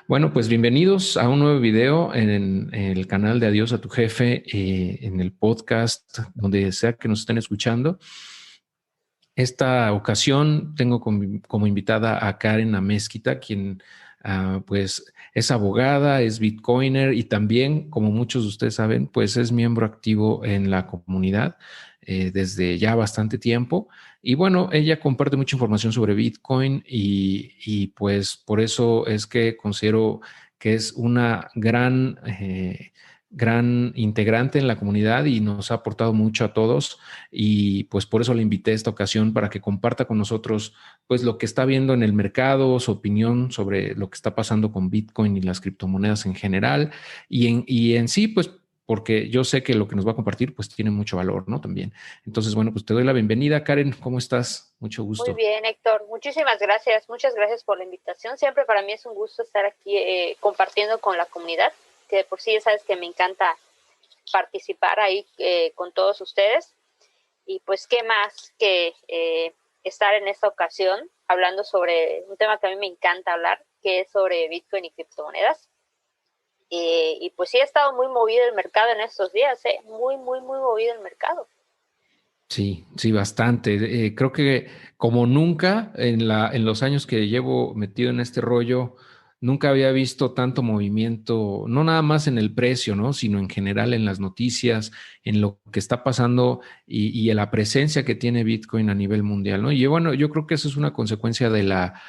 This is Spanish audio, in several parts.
Bueno, pues bienvenidos a un nuevo video en el canal de Adiós a tu Jefe, en el podcast, donde sea que nos estén escuchando. Esta ocasión tengo como invitada a Karen Amezquita, quien pues es abogada, es Bitcoiner y también, como muchos de ustedes saben, pues es miembro activo en la comunidad desde ya bastante tiempo. Y bueno, ella comparte mucha información sobre Bitcoin y pues por eso es que considero que es una gran integrante en la comunidad y nos ha aportado mucho a todos y pues por eso le invité esta ocasión para que comparta con nosotros pues lo que está viendo en el mercado, su opinión sobre lo que está pasando con Bitcoin y las criptomonedas en general y en sí pues porque yo sé que lo que nos va a compartir pues tiene mucho valor, ¿no? También. Entonces, bueno, pues te doy la bienvenida, Karen, ¿cómo estás? Mucho Muy gusto. bien, Héctor. Muchísimas gracias. Muchas gracias por la invitación. Siempre para mí es un gusto estar aquí compartiendo con la comunidad, que de por sí ya sabes que me encanta participar ahí con todos ustedes. Y pues, ¿qué más que estar en esta ocasión hablando sobre un tema que a mí me encanta hablar, que es sobre Bitcoin y criptomonedas? Y pues sí, ha estado muy movido el mercado en estos días, ¿eh? Muy, muy, muy movido el mercado. Sí, sí, bastante. Creo que como nunca en los años que llevo metido en este rollo, nunca había visto tanto movimiento, no nada más en el precio, ¿no? Sino en general en las noticias, en lo que está pasando y en la presencia que tiene Bitcoin a nivel mundial, ¿no? Y bueno, yo creo que eso es una consecuencia de la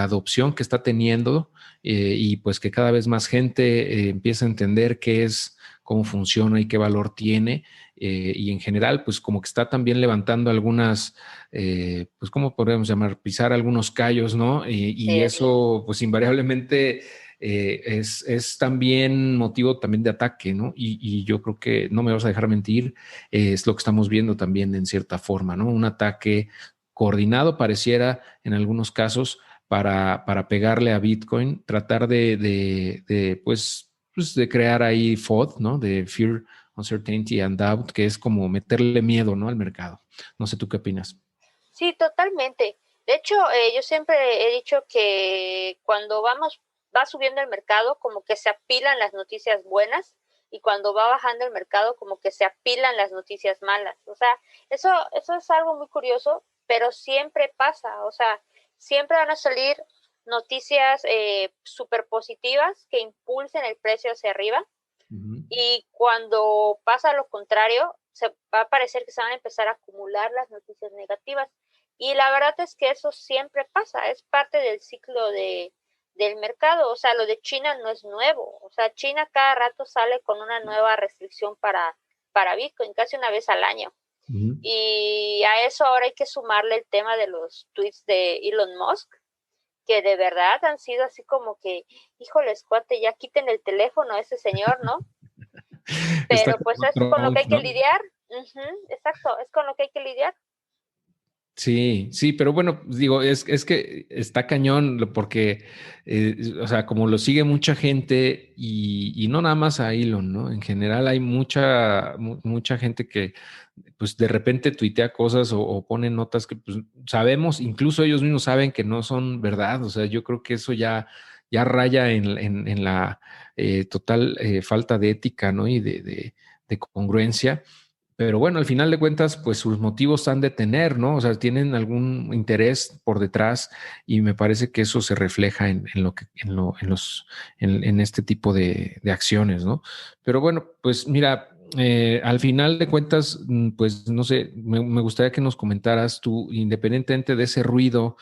adopción que está teniendo y pues que cada vez más gente empieza a entender qué es, cómo funciona y qué valor tiene y en general, pues como que está también levantando algunas, pues ¿cómo podemos llamar? Pisar algunos callos, ¿no? Y Sí, eso, pues invariablemente es también motivo también de ataque, ¿no? Y yo creo que no me vas a dejar mentir, es lo que estamos viendo también en cierta forma, ¿no? Un ataque coordinado pareciera en algunos casos para pegarle a Bitcoin, tratar pues, de crear ahí FOD, ¿no? De Fear, Uncertainty and Doubt, que es como meterle miedo, ¿no? Al mercado. No sé tú qué opinas. sí, totalmente. De hecho, yo siempre he dicho que cuando va subiendo el mercado, como que se apilan las noticias buenas y cuando va bajando el mercado, como que se apilan las noticias malas. O sea, eso es algo muy curioso, pero siempre pasa. O sea, siempre van a salir noticias súper positivas que impulsen el precio hacia arriba Ujú. y cuando pasa lo contrario, se va a parecer que se van a empezar a acumular las noticias negativas. Y la verdad es que eso siempre pasa, es parte del ciclo del mercado. O sea, lo de China no es nuevo. O sea, China cada rato sale con una nueva restricción para Bitcoin, casi una vez al año. Ujú. Y a eso ahora hay que sumarle el tema de los tweets de Elon Musk, que de verdad han sido así como que, híjoles, cuate, ya quiten el teléfono a ese señor, ¿no? Está Pero pues como es con lo que Trump, hay que ¿no? lidiar. Exacto, es con lo que hay que lidiar. Sí, sí, pero bueno, digo, es que está cañón porque, o sea, como lo sigue mucha gente y no nada más a Elon, ¿no? En general hay mucha gente que pues de repente tuitea cosas o pone notas que pues sabemos, incluso ellos mismos saben que no son verdad, o sea, yo creo que eso ya raya en la total falta de ética, ¿no? Y de congruencia. Pero bueno, al final de cuentas, pues sus motivos han de tener, ¿no? O sea, tienen algún interés por detrás y me parece que eso se refleja en lo que, en este tipo de acciones, ¿no? Pero bueno, pues mira, al final de cuentas, pues no sé, me gustaría que nos comentaras tú, independientemente de ese ruido,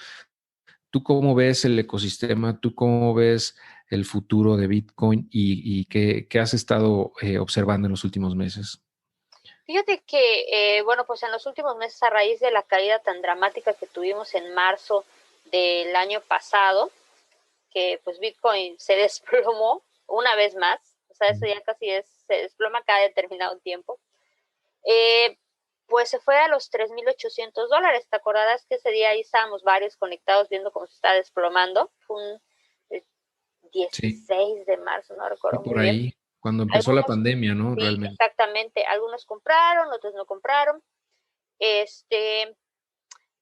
tú cómo ves el ecosistema, tú cómo ves el futuro de Bitcoin y qué has estado observando en los últimos meses. Fíjate que, bueno, pues en los últimos meses, a raíz de la caída tan dramática que tuvimos en marzo del año pasado, que pues Bitcoin se desplomó una vez más, o sea, eso ya casi se desploma cada determinado tiempo, eh, pues se fue a los $3,800. ¿Te acordarás que ese día ahí estábamos varios conectados viendo cómo se está desplomando? Fue el Sí. 16 de marzo, no Sí, recuerdo muy por bien. ahí, cuando empezó la Algunos, pandemia, ¿no? sí, Realmente. exactamente. Algunos compraron, otros no compraron. Este,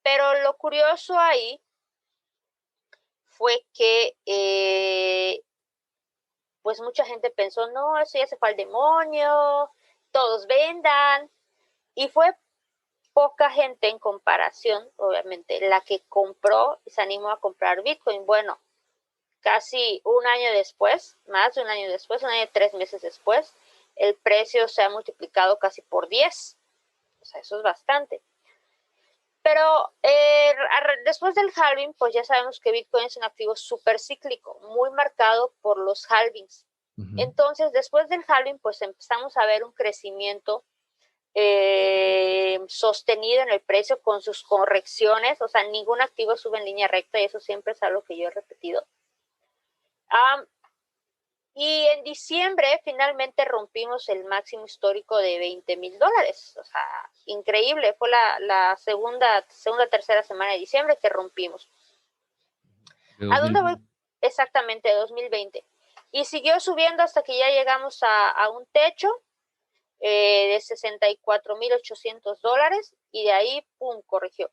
pero lo curioso ahí fue que pues mucha gente pensó, no, eso ya se fue al demonio, todos vendan. Y fue poca gente en comparación, obviamente, la que compró y se animó a comprar Bitcoin. Bueno, casi un año después, más de un año después, un año y 3 meses después, el precio se ha multiplicado casi por 10. O sea, eso es bastante. Pero después del halving, pues ya sabemos que Bitcoin es un activo súper cíclico, muy marcado por los halvings. Entonces, después del halving, pues empezamos a ver un crecimiento sostenido en el precio con sus correcciones. O sea, ningún activo sube en línea recta y eso siempre es algo que yo he repetido. Y en diciembre finalmente rompimos el máximo histórico de $20,000. O sea, increíble. Fue la segunda, tercera semana de diciembre que rompimos. ¿A dónde voy? Exactamente, 2020. Y siguió subiendo hasta que ya llegamos a un techo de $64,800 y de ahí, pum, corrigió.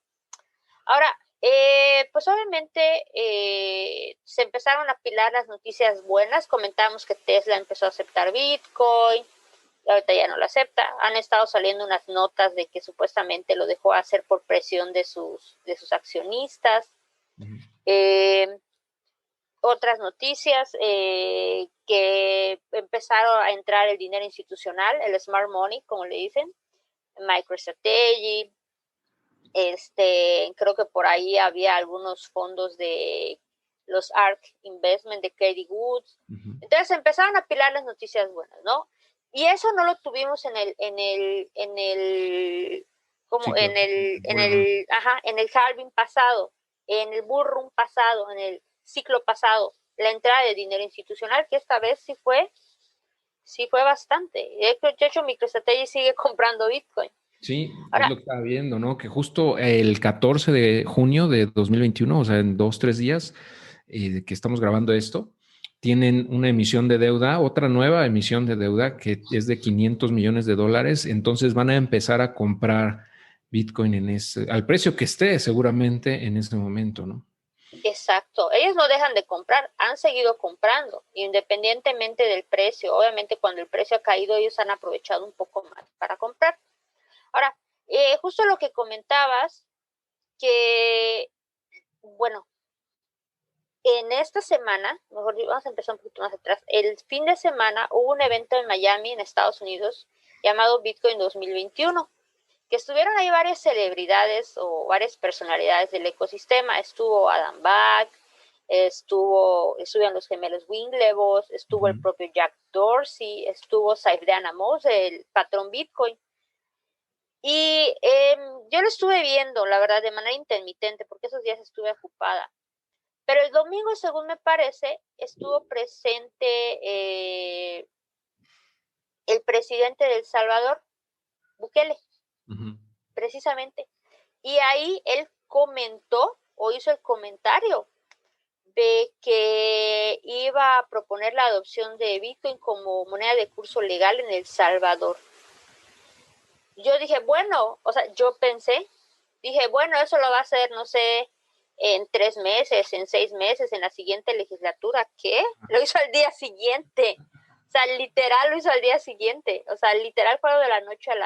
Ahora, pues obviamente se empezaron a apilar las noticias buenas. Comentamos que Tesla empezó a aceptar Bitcoin, ahorita ya no lo acepta. Han estado saliendo unas notas de que supuestamente lo dejó hacer por presión de sus accionistas. Otras noticias, que empezaron a entrar el dinero institucional, el smart money, como le dicen, MicroStrategy. Creo que por ahí había algunos fondos de los ARK Investment de Katie Woods. Entonces empezaron a apilar las noticias buenas, ¿no? Y eso no lo tuvimos en el halving pasado, en el bull run pasado, en el ciclo pasado, la entrada de dinero institucional, que esta vez sí fue bastante. De hecho, MicroStrategy sigue comprando Bitcoin. Sí, ahora, es lo que estaba viendo, ¿no? Que justo el 14 de junio de 2021, o sea, en 2, 3 días que estamos grabando esto, tienen una emisión de deuda, otra nueva emisión de deuda que es de $500 millones. Entonces van a empezar a comprar Bitcoin al precio que esté seguramente en este momento, ¿no? Exacto, ellos no dejan de comprar, han seguido comprando, independientemente del precio. Obviamente cuando el precio ha caído, ellos han aprovechado un poco más para comprar. Ahora, justo lo que comentabas, que, bueno, en esta semana, mejor vamos a empezar un poquito más atrás, el fin de semana hubo un evento en Miami, en Estados Unidos, llamado Bitcoin 2021, que estuvieron ahí varias celebridades o varias personalidades del ecosistema. Estuvo Adam Back, estuvieron los gemelos Winklevoss, estuvo el propio Jack Dorsey, estuvo Saif Amos, el patrón Bitcoin. Y yo lo estuve viendo, la verdad, de manera intermitente, porque esos días estuve ocupada. Pero el domingo, según me parece, estuvo presente el presidente de El Salvador, Bukele, precisamente. Y ahí él comentó o hizo el comentario de que iba a proponer la adopción de Bitcoin como moneda de curso legal en El Salvador. Yo dije, bueno, o sea, dije, bueno, eso lo va a hacer, no sé, en 3 meses, en 6 meses, en la siguiente legislatura. ¿Qué? Lo hizo al día siguiente. O sea, literal lo hizo al día siguiente. O sea, literal fue de la noche a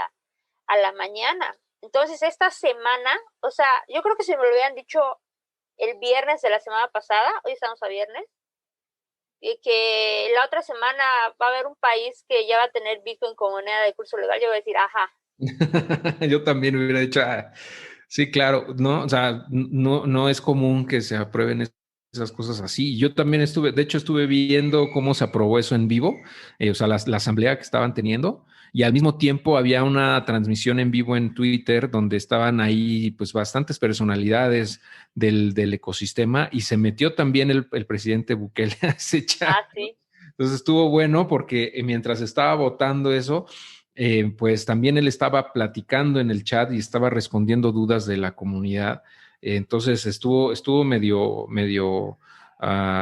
la mañana. Entonces, esta semana, o sea, yo creo que si me lo hubieran dicho el viernes de la semana pasada, hoy estamos a viernes, y que la otra semana va a haber un país que ya va a tener Bitcoin como moneda de curso legal, yo voy a decir, ajá. Yo también hubiera dicho, sí, claro, no, o sea, no es común que se aprueben esas cosas así. Yo también estuve viendo cómo se aprobó eso en vivo, o sea, la asamblea que estaban teniendo, y al mismo tiempo había una transmisión en vivo en Twitter donde estaban ahí pues bastantes personalidades del ecosistema y se metió también el presidente Bukele a ese chat. Sí. Entonces estuvo bueno porque mientras estaba votando eso, pues también él estaba platicando en el chat y estaba respondiendo dudas de la comunidad. Entonces estuvo medio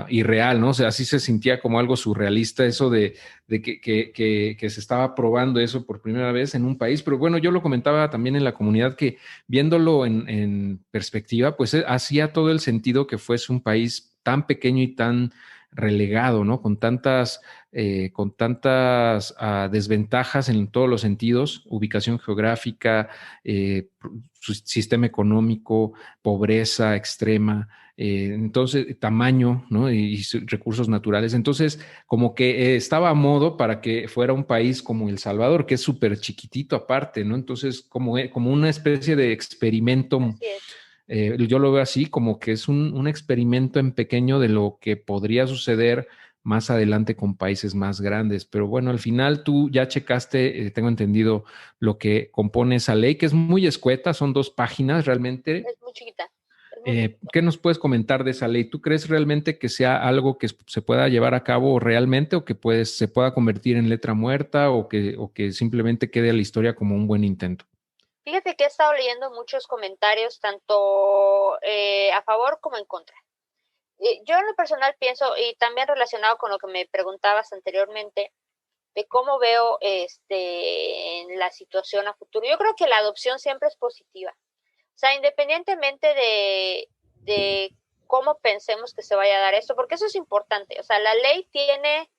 irreal, ¿no? O sea, así se sentía como algo surrealista eso de que se estaba probando eso por primera vez en un país. Pero bueno, yo lo comentaba también en la comunidad que viéndolo en perspectiva, pues hacía todo el sentido que fuese un país tan pequeño y tan relegado, ¿no? Con tantas desventajas en todos los sentidos, ubicación geográfica, sistema económico, pobreza extrema, entonces tamaño, ¿no? Y recursos naturales. Entonces, como que estaba a modo para que fuera un país como El Salvador, que es súper chiquitito aparte, ¿no? Entonces, como una especie de experimento. Así es. Yo lo veo así, como que es un experimento en pequeño de lo que podría suceder más adelante con países más grandes. Pero bueno, al final tú ya checaste, tengo entendido, lo que compone esa ley, que es muy escueta, son 2 páginas realmente. Es muy chiquita. Es muy chiquita. ¿Qué nos puedes comentar de esa ley? ¿Tú crees realmente que sea algo que se pueda llevar a cabo realmente o que se pueda convertir en letra muerta o que simplemente quede a la historia como un buen intento? Fíjate que he estado leyendo muchos comentarios, tanto a favor como en contra. Yo en lo personal pienso, y también relacionado con lo que me preguntabas anteriormente, de cómo veo en la situación a futuro. Yo creo que la adopción siempre es positiva. O sea, independientemente de cómo pensemos que se vaya a dar esto, porque eso es importante. O sea, la ley tiene,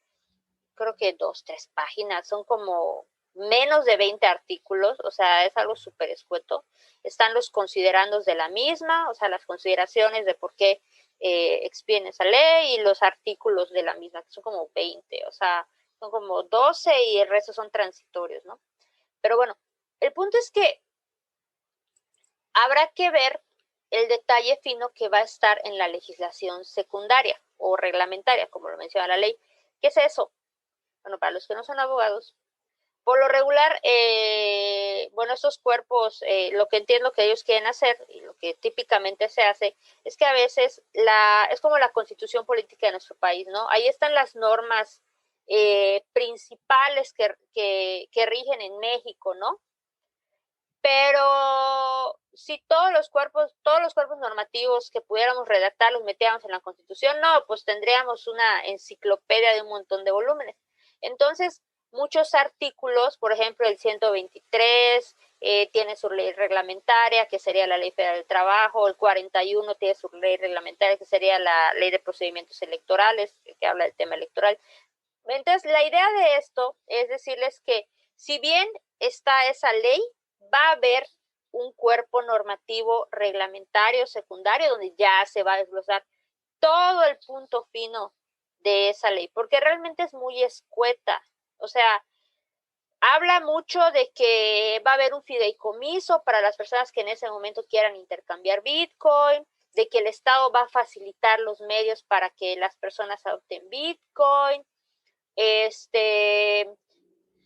creo que 2, 3 páginas, son como menos de 20 artículos, o sea, es algo súper escueto. Están los considerandos de la misma, o sea, las consideraciones de por qué expiden esa ley y los artículos de la misma, que son como 20, o sea, son como 12 y el resto son transitorios, ¿no? Pero bueno, el punto es que habrá que ver el detalle fino que va a estar en la legislación secundaria o reglamentaria, como lo menciona la ley. ¿Qué es eso? Bueno, para los que no son abogados, por lo regular, bueno, estos cuerpos, lo que entiendo que ellos quieren hacer y lo que típicamente se hace es que a veces es como la constitución política de nuestro país, ¿no? Ahí están las normas principales que rigen en México, ¿no? Pero si todos los cuerpos normativos que pudiéramos redactar los metiéramos en la Constitución, no, pues tendríamos una enciclopedia de un montón de volúmenes. Entonces, muchos artículos, por ejemplo, el 123 tiene su ley reglamentaria, que sería la Ley Federal del Trabajo, el 41 tiene su ley reglamentaria, que sería la Ley de Procedimientos Electorales, que habla del tema electoral. Entonces, la idea de esto es decirles que si bien está esa ley, va a haber un cuerpo normativo reglamentario secundario donde ya se va a desglosar todo el punto fino de esa ley, porque realmente es muy escueta. O sea, habla mucho de que va a haber un fideicomiso para las personas que en ese momento quieran intercambiar Bitcoin, de que el Estado va a facilitar los medios para que las personas adopten Bitcoin. ¿Qué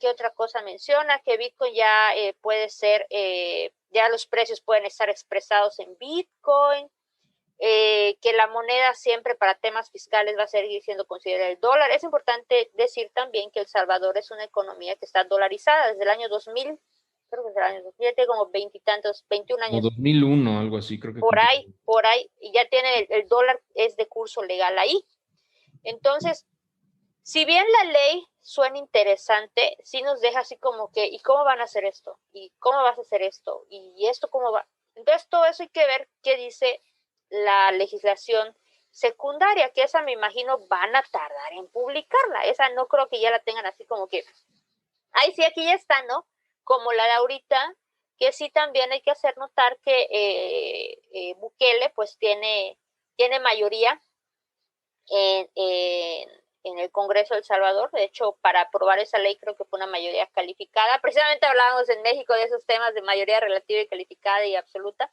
otra cosa menciona? Que Bitcoin ya puede ser, ya los precios pueden estar expresados en Bitcoin, que la moneda siempre para temas fiscales va a seguir siendo considerada el dólar. Es importante decir también que El Salvador es una economía que está dolarizada desde el año 2000, creo que desde el año 2000, ya tiene como 20 y tantos, 21 Como años, 2001, algo así, creo que cumplió. por ahí, y ya tiene el dólar es de curso legal ahí. Entonces, si bien la ley suena interesante, sí nos deja así como que, ¿y cómo van a hacer esto? ¿Y cómo vas a hacer esto? ¿Y esto cómo va? Entonces, todo eso hay que ver qué dice la legislación secundaria, que esa me imagino van a tardar en publicarla. Esa no creo que ya la tengan así como que, ay, sí, aquí ya está, ¿no? Como la de ahorita, que sí también hay que hacer notar que Bukele pues tiene mayoría en el Congreso de El Salvador. De hecho, para aprobar esa ley creo que fue una mayoría calificada. Precisamente hablábamos en México de esos temas de mayoría relativa y calificada y absoluta.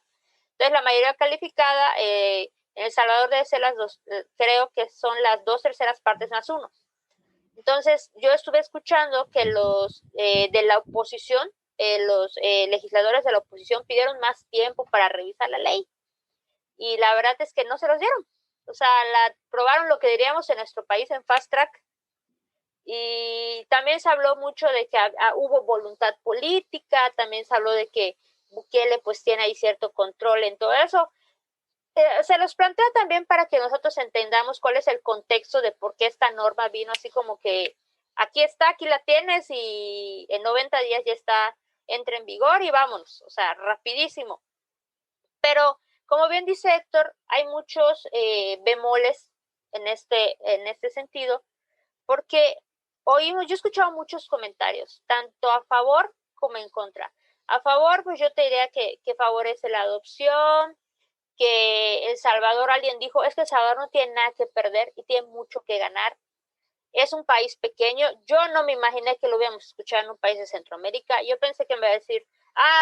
Entonces, la mayoría calificada en El Salvador debe ser las dos, creo que son las 2/3 más 1. Entonces, yo estuve escuchando que los de la oposición, los legisladores de la oposición pidieron más tiempo para revisar la ley. Y la verdad es que no se los dieron. O sea, probaron lo que diríamos en nuestro país en fast track. Y también se habló mucho de que hubo voluntad política, también se habló de que Bukele pues tiene ahí cierto control en todo eso. Se los plantea también para que nosotros entendamos cuál es el contexto de por qué esta norma vino así como que aquí está, aquí la tienes y en 90 días ya entra en vigor y vámonos, o sea, rapidísimo. Pero como bien dice Héctor, hay muchos bemoles en este sentido, porque yo he escuchado muchos comentarios, tanto a favor como en contra. A favor, pues yo te diría que favorece la adopción, que El Salvador, alguien dijo, es que El Salvador no tiene nada que perder y tiene mucho que ganar. Es un país pequeño. Yo no me imaginé que lo hubiéramos escuchado en un país de Centroamérica. Yo pensé que me iba a decir,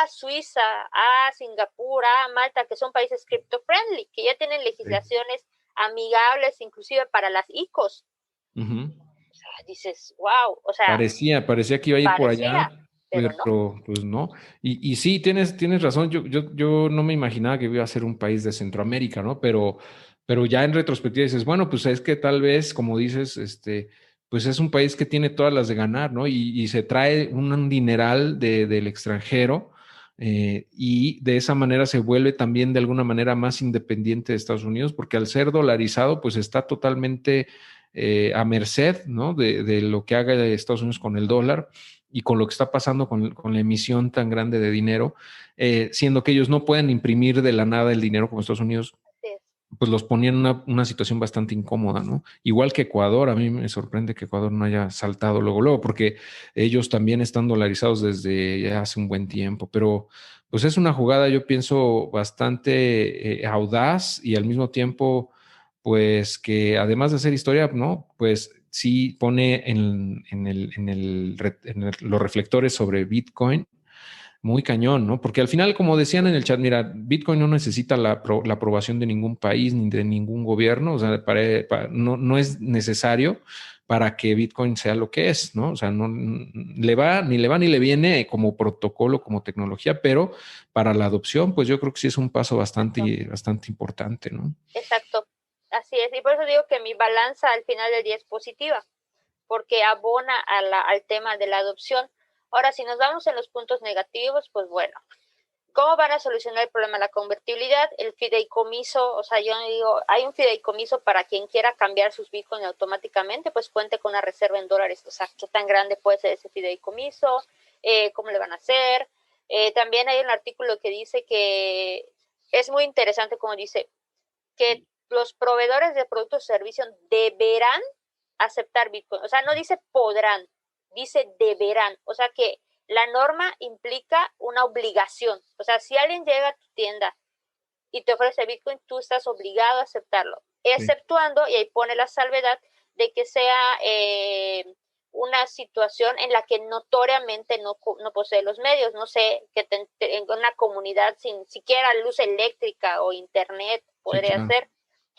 Suiza, Singapur, Malta, que son países crypto-friendly, que ya tienen legislaciones amigables inclusive para las ICOs. Uh-huh. O sea, dices, wow, o sea, parecía que iba a ir por allá, pero no. pero pues no. Y sí, tienes razón, yo no me imaginaba que iba a ser un país de Centroamérica, ¿no? Pero ya en retrospectiva dices, bueno, pues es que tal vez, como dices, pues es un país que tiene todas las de ganar, ¿no? Y se trae un dineral del extranjero. Y de esa manera se vuelve también de alguna manera más independiente de Estados Unidos, porque al ser dolarizado, pues está totalmente a merced, ¿no? De lo que haga Estados Unidos con el dólar y con lo que está pasando con la emisión tan grande de dinero, siendo que ellos no pueden imprimir de la nada el dinero como Estados Unidos, Sí. pues los ponían en una situación bastante incómoda, ¿no? Igual que Ecuador, a mí me sorprende que Ecuador no haya saltado luego, porque ellos también están dolarizados desde ya hace un buen tiempo, pero pues es una jugada, yo pienso, bastante audaz y al mismo tiempo, pues que además de hacer historia, ¿no? Pues sí pone los reflectores sobre Bitcoin muy cañón, ¿no? Porque al final, como decían en el chat, mira, Bitcoin no necesita la aprobación de ningún país ni de ningún gobierno, o sea, no es necesario para que Bitcoin sea lo que es, ¿no? O sea, no le va ni le viene como protocolo, como tecnología, pero para la adopción, pues yo creo que sí es un paso bastante importante, ¿no? Exacto, así es. Y por eso digo que mi balanza al final del día es positiva, porque abona al tema de la adopción. Ahora, si nos vamos en los puntos negativos, pues bueno, ¿cómo van a solucionar el problema de la convertibilidad? El fideicomiso, o sea, yo digo, hay un fideicomiso para quien quiera cambiar sus bitcoins automáticamente, pues cuente con una reserva en dólares. O sea, ¿qué tan grande puede ser ese fideicomiso? ¿Cómo le van a hacer? También hay un artículo que dice que es muy interesante, como dice, que los proveedores de productos o servicios deberán aceptar Bitcoin. O sea, no dice podrán, dice deberán. O sea que la norma implica una obligación. O sea, si alguien llega a tu tienda y te ofrece Bitcoin, tú estás obligado a aceptarlo. Exceptuando, y ahí pone la salvedad, de que sea una situación en la que notoriamente no posee los medios. No sé, que en una comunidad sin siquiera luz eléctrica o internet podría Claro. ser.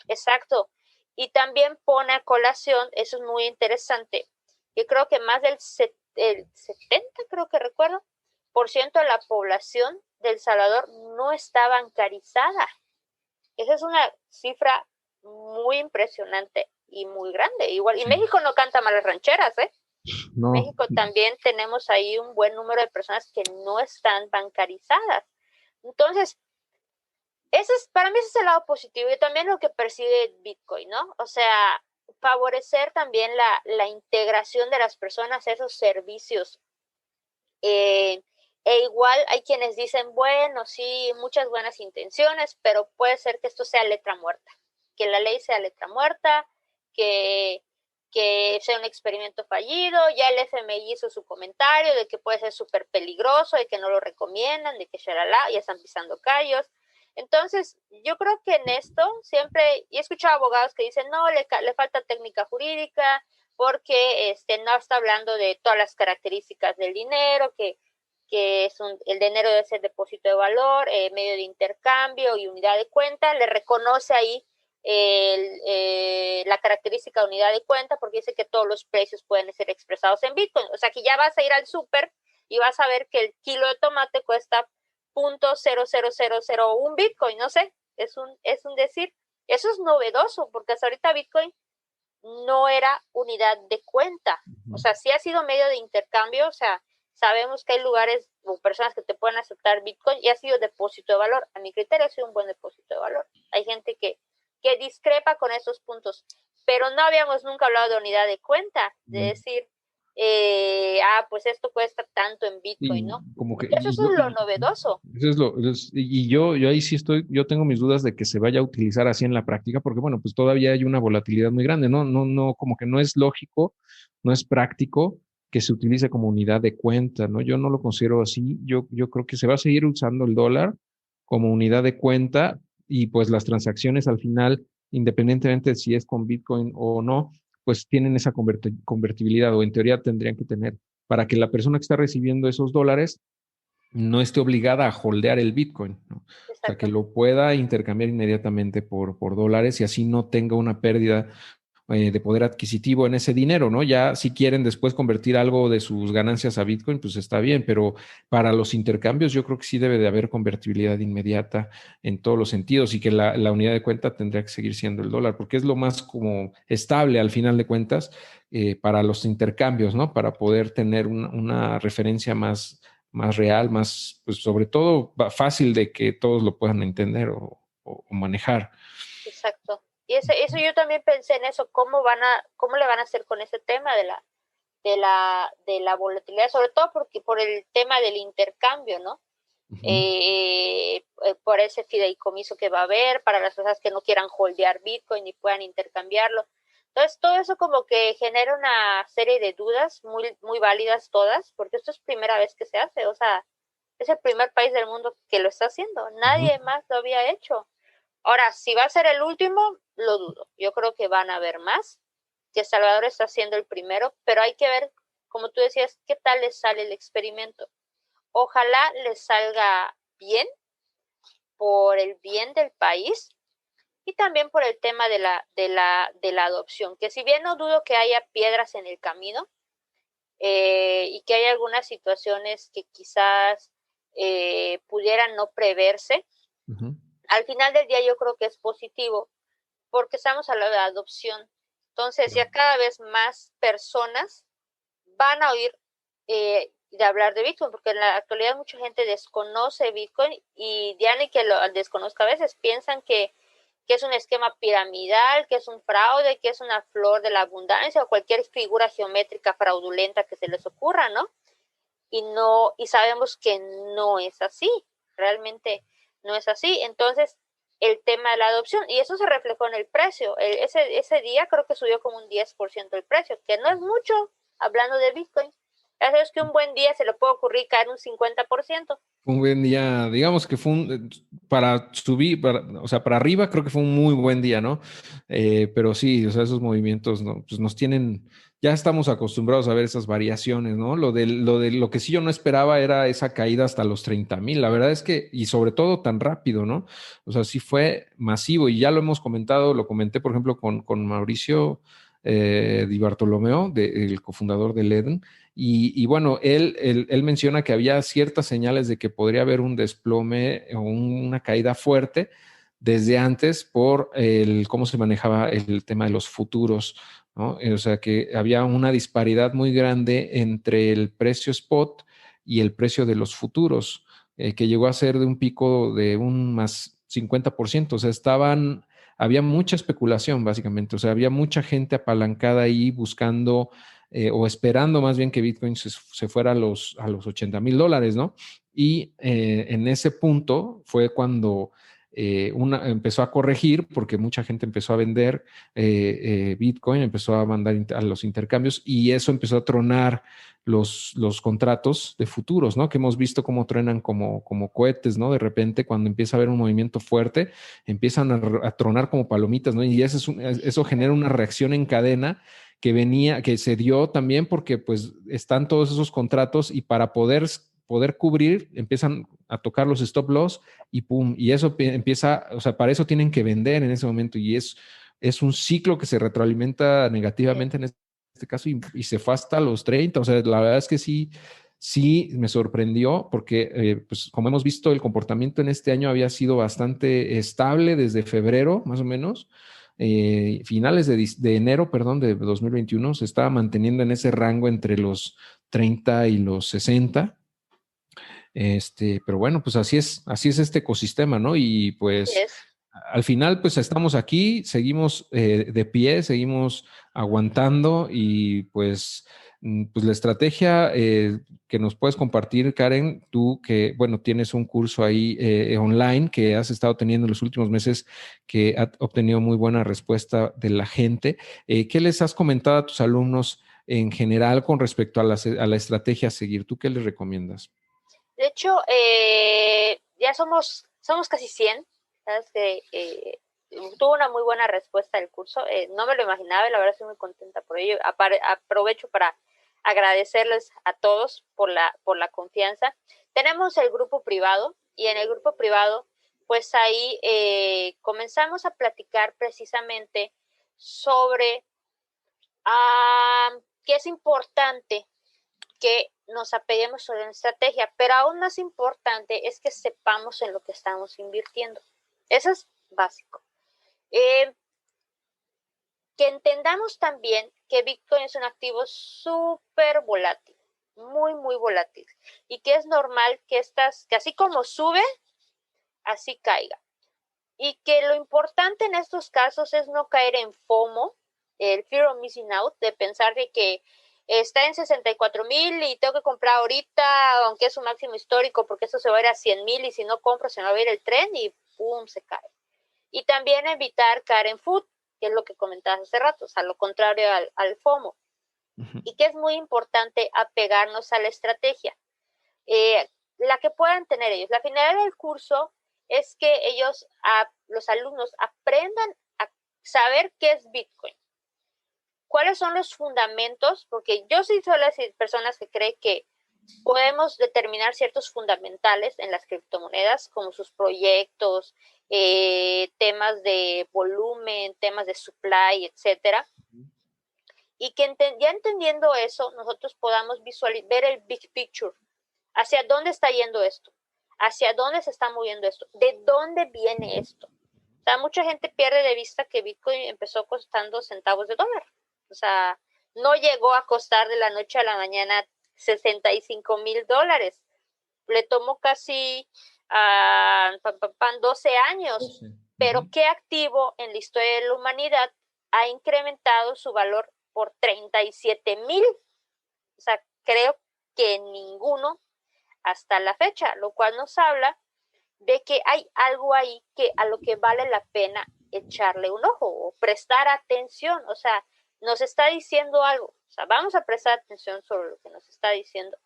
Exacto. Y también pone a colación, eso es muy interesante, que creo que más del el 70, creo que recuerdo, por ciento de la población de El Salvador no está bancarizada. Esa es una cifra muy impresionante y muy grande. Igual, y México no canta malas rancheras, ¿eh? No. México también tenemos ahí un buen número de personas que no están bancarizadas. Entonces, para mí ese es el lado positivo y también lo que persigue Bitcoin, ¿no? O sea, favorecer también la integración de las personas a esos servicios. Igual hay quienes dicen, bueno, sí, muchas buenas intenciones, pero puede ser que esto sea letra muerta, que la ley sea letra muerta, que, que sea un experimento fallido. Ya el FMI hizo su comentario de que puede ser súper peligroso, de que no lo recomiendan, de que ya están pisando callos. Entonces, yo creo que en esto siempre, y he escuchado abogados que dicen, no, le falta técnica jurídica, porque no está hablando de todas las características del dinero, que es el dinero debe ser depósito de valor, medio de intercambio y unidad de cuenta. Le reconoce ahí la característica de unidad de cuenta, porque dice que todos los precios pueden ser expresados en Bitcoin. O sea que ya vas a ir al súper y vas a ver que el kilo de tomate cuesta 0.00001 Bitcoin, no sé, es un decir. Eso es novedoso, porque hasta ahorita Bitcoin no era unidad de cuenta. O sea, sí ha sido medio de intercambio. O sea, sabemos que hay lugares o personas que te pueden aceptar Bitcoin y ha sido depósito de valor. A mi criterio ha sido un buen depósito de valor. Hay gente que discrepa con esos puntos, pero no habíamos nunca hablado de unidad de cuenta, de decir, pues esto cuesta tanto en Bitcoin, Y ¿no? como que, Eso es lo novedoso. eso es y yo ahí sí yo tengo mis dudas de que se vaya a utilizar así en la práctica, porque bueno, pues todavía hay una volatilidad muy grande, ¿no? No, como que no es lógico, no es práctico que se utilice como unidad de cuenta, ¿no? Yo no lo considero así, yo creo que se va a seguir usando el dólar como unidad de cuenta y pues las transacciones al final, independientemente de si es con Bitcoin o no, pues tienen esa convertibilidad o en teoría tendrían que tener para que la persona que está recibiendo esos dólares no esté obligada a holdear el Bitcoin, ¿no? O sea, que Exacto. lo pueda intercambiar inmediatamente por dólares y así no tenga una pérdida de poder adquisitivo en ese dinero, ¿no? Ya si quieren después convertir algo de sus ganancias a Bitcoin, pues está bien, pero para los intercambios yo creo que sí debe de haber convertibilidad inmediata en todos los sentidos y que la unidad de cuenta tendría que seguir siendo el dólar, porque es lo más como estable al final de cuentas para los intercambios, ¿no? Para poder tener una referencia más real, más, pues sobre todo fácil de que todos lo puedan entender o manejar. Exacto. Y eso yo también pensé en eso, cómo le van a hacer con ese tema de la volatilidad, sobre todo porque por el tema del intercambio, ¿no? Ujú. Por ese fideicomiso que va a haber, para las personas que no quieran holdear Bitcoin y puedan intercambiarlo. Entonces, todo eso como que genera una serie de dudas muy, muy válidas todas, porque esto es primera vez que se hace, o sea, es el primer país del mundo que lo está haciendo, Ujú. nadie más lo había hecho. Ahora, si va a ser el último, lo dudo. Yo creo que van a haber más, que Salvador está siendo el primero, pero hay que ver, como tú decías, qué tal les sale el experimento. Ojalá les salga bien por el bien del país y también por el tema de la adopción, que si bien no dudo que haya piedras en el camino y que hay algunas situaciones que quizás pudieran no preverse, Ujú. al final del día yo creo que es positivo porque estamos hablando de adopción. Entonces, ya cada vez más personas van a oír de hablar de Bitcoin, porque en la actualidad mucha gente desconoce Bitcoin y ya ni que lo desconozca a veces, piensan que es un esquema piramidal, que es un fraude, que es una flor de la abundancia o cualquier figura geométrica fraudulenta que se les ocurra, ¿no? Y sabemos que no es así, realmente no es así. Entonces, el tema de la adopción, y eso se reflejó en el precio. Ese día creo que subió como un 10% el precio, que no es mucho, hablando de Bitcoin. Ya sabes que un buen día se le puede ocurrir caer un 50%. Fue un buen día, digamos que fue para subir, o sea, para arriba creo que fue un muy buen día, ¿no? Pero sí, o sea, esos movimientos, ¿no? Pues nos tienen, ya estamos acostumbrados a ver esas variaciones, ¿no? Lo que sí yo no esperaba era esa caída hasta los 30,000. La verdad es que, y sobre todo tan rápido, ¿no? O sea, sí fue masivo y ya lo hemos comentado, lo comenté, por ejemplo, con Mauricio Di Bartolomeo, el cofundador de Eden. Y bueno, él menciona que había ciertas señales de que podría haber un desplome o una caída fuerte desde antes por cómo se manejaba el tema de los futuros, ¿no? O sea, que había una disparidad muy grande entre el precio spot y el precio de los futuros, que llegó a ser de un pico de un más 50%. O sea, había mucha especulación, básicamente. O sea, había mucha gente apalancada ahí buscando o esperando más bien que Bitcoin se fuera a los $80,000, ¿no? Y en ese punto fue cuando empezó a corregir porque mucha gente empezó a vender Bitcoin, empezó a mandar a los intercambios y eso empezó a tronar los contratos de futuros, ¿no? Que hemos visto cómo truenan como cohetes, ¿no? De repente, cuando empieza a haber un movimiento fuerte, empiezan a tronar como palomitas, ¿no? Y eso genera una reacción en cadena que se dio también porque pues están todos esos contratos y para poder cubrir empiezan a tocar los stop loss y pum, y eso empieza, o sea, para eso tienen que vender en ese momento y es un ciclo que se retroalimenta negativamente en este caso y se fue hasta los 30, o sea, la verdad es que sí, sí me sorprendió porque, pues como hemos visto, el comportamiento en este año había sido bastante estable desde febrero, más o menos. Finales de enero, perdón, de 2021, se estaba manteniendo en ese rango entre los 30 y los 60. Pero bueno, pues así es este ecosistema, ¿no? Y Así pues es. al final, pues estamos aquí, seguimos de pie, seguimos aguantando y pues la estrategia que nos puedes compartir, Karen, tú que, bueno, tienes un curso ahí online que has estado teniendo en los últimos meses que ha obtenido muy buena respuesta de la gente. ¿Qué les has comentado a tus alumnos en general con respecto a la estrategia a seguir? ¿Tú qué les recomiendas? De hecho, ya somos casi 100. ¿Sabes? Que tuvo una muy buena respuesta del curso. No me lo imaginaba y la verdad estoy muy contenta por ello. Aprovecho para agradecerles a todos por la confianza. Tenemos el grupo privado y en el grupo privado, pues ahí comenzamos a platicar precisamente sobre qué es importante que nos apeguemos a una estrategia, pero aún más importante es que sepamos en lo que estamos invirtiendo. Eso es básico. Que entendamos también que Bitcoin es un activo súper volátil, muy, muy volátil, y que es normal que así como sube, así caiga. Y que lo importante en estos casos es no caer en FOMO, el Fear of Missing Out, de pensar de que está en 64,000 y tengo que comprar ahorita, aunque es un máximo histórico, porque eso se va a ir a 100,000 y si no compro se me va a ir el tren y ¡pum! Se cae. Y también evitar caer en food, que es lo que comentabas hace rato, o sea, lo contrario al FOMO. Ujú. Y que es muy importante apegarnos a la estrategia, la que puedan tener ellos. La finalidad del curso es que ellos, los alumnos, aprendan a saber qué es Bitcoin, cuáles son los fundamentos, porque yo sí soy las personas que creen que podemos determinar ciertos fundamentales en las criptomonedas, como sus proyectos, temas de volumen, temas de supply, etcétera. Y que ya entendiendo eso, nosotros podamos ver el big picture, hacia dónde está yendo esto, hacia dónde se está moviendo esto, de dónde viene esto. O sea, mucha gente pierde de vista que Bitcoin empezó costando centavos de dólar. O sea, no llegó a costar de la noche a la mañana $65,000. Le tomó casi 12 años. 12. Pero ¿qué activo en la historia de la humanidad ha incrementado su valor por 37,000? O sea, creo que ninguno hasta la fecha, lo cual nos habla de que hay algo ahí que a lo que vale la pena echarle un ojo o prestar atención. O sea, nos está diciendo algo. O sea, vamos a prestar atención sobre lo que nos está diciendo.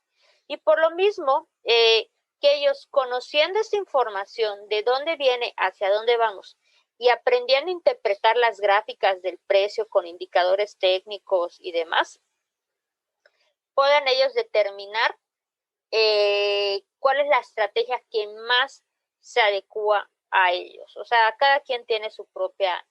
Y por lo mismo, que ellos conociendo esta información, de dónde viene, hacia dónde vamos, y aprendiendo a interpretar las gráficas del precio con indicadores técnicos y demás, puedan ellos determinar cuál es la estrategia que más se adecua a ellos. O sea, cada quien tiene su propia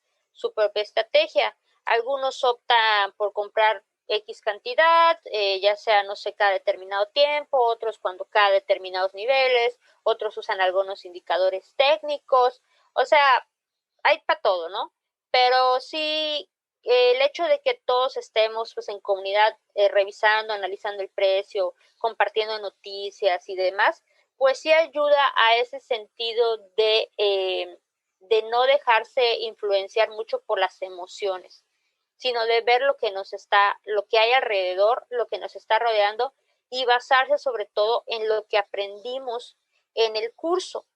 estrategia. Algunos optan por comprar X cantidad, ya sea, no sé, cada determinado tiempo, otros cuando cada determinados niveles, otros usan algunos indicadores técnicos. O sea, hay para todo, ¿no? Pero sí, el hecho de que todos estemos pues en comunidad revisando, analizando el precio, compartiendo noticias y demás, pues sí ayuda a ese sentido de no dejarse influenciar mucho por las emociones, sino de ver lo que hay alrededor, lo que nos está rodeando y basarse sobre todo en lo que aprendimos en el curso,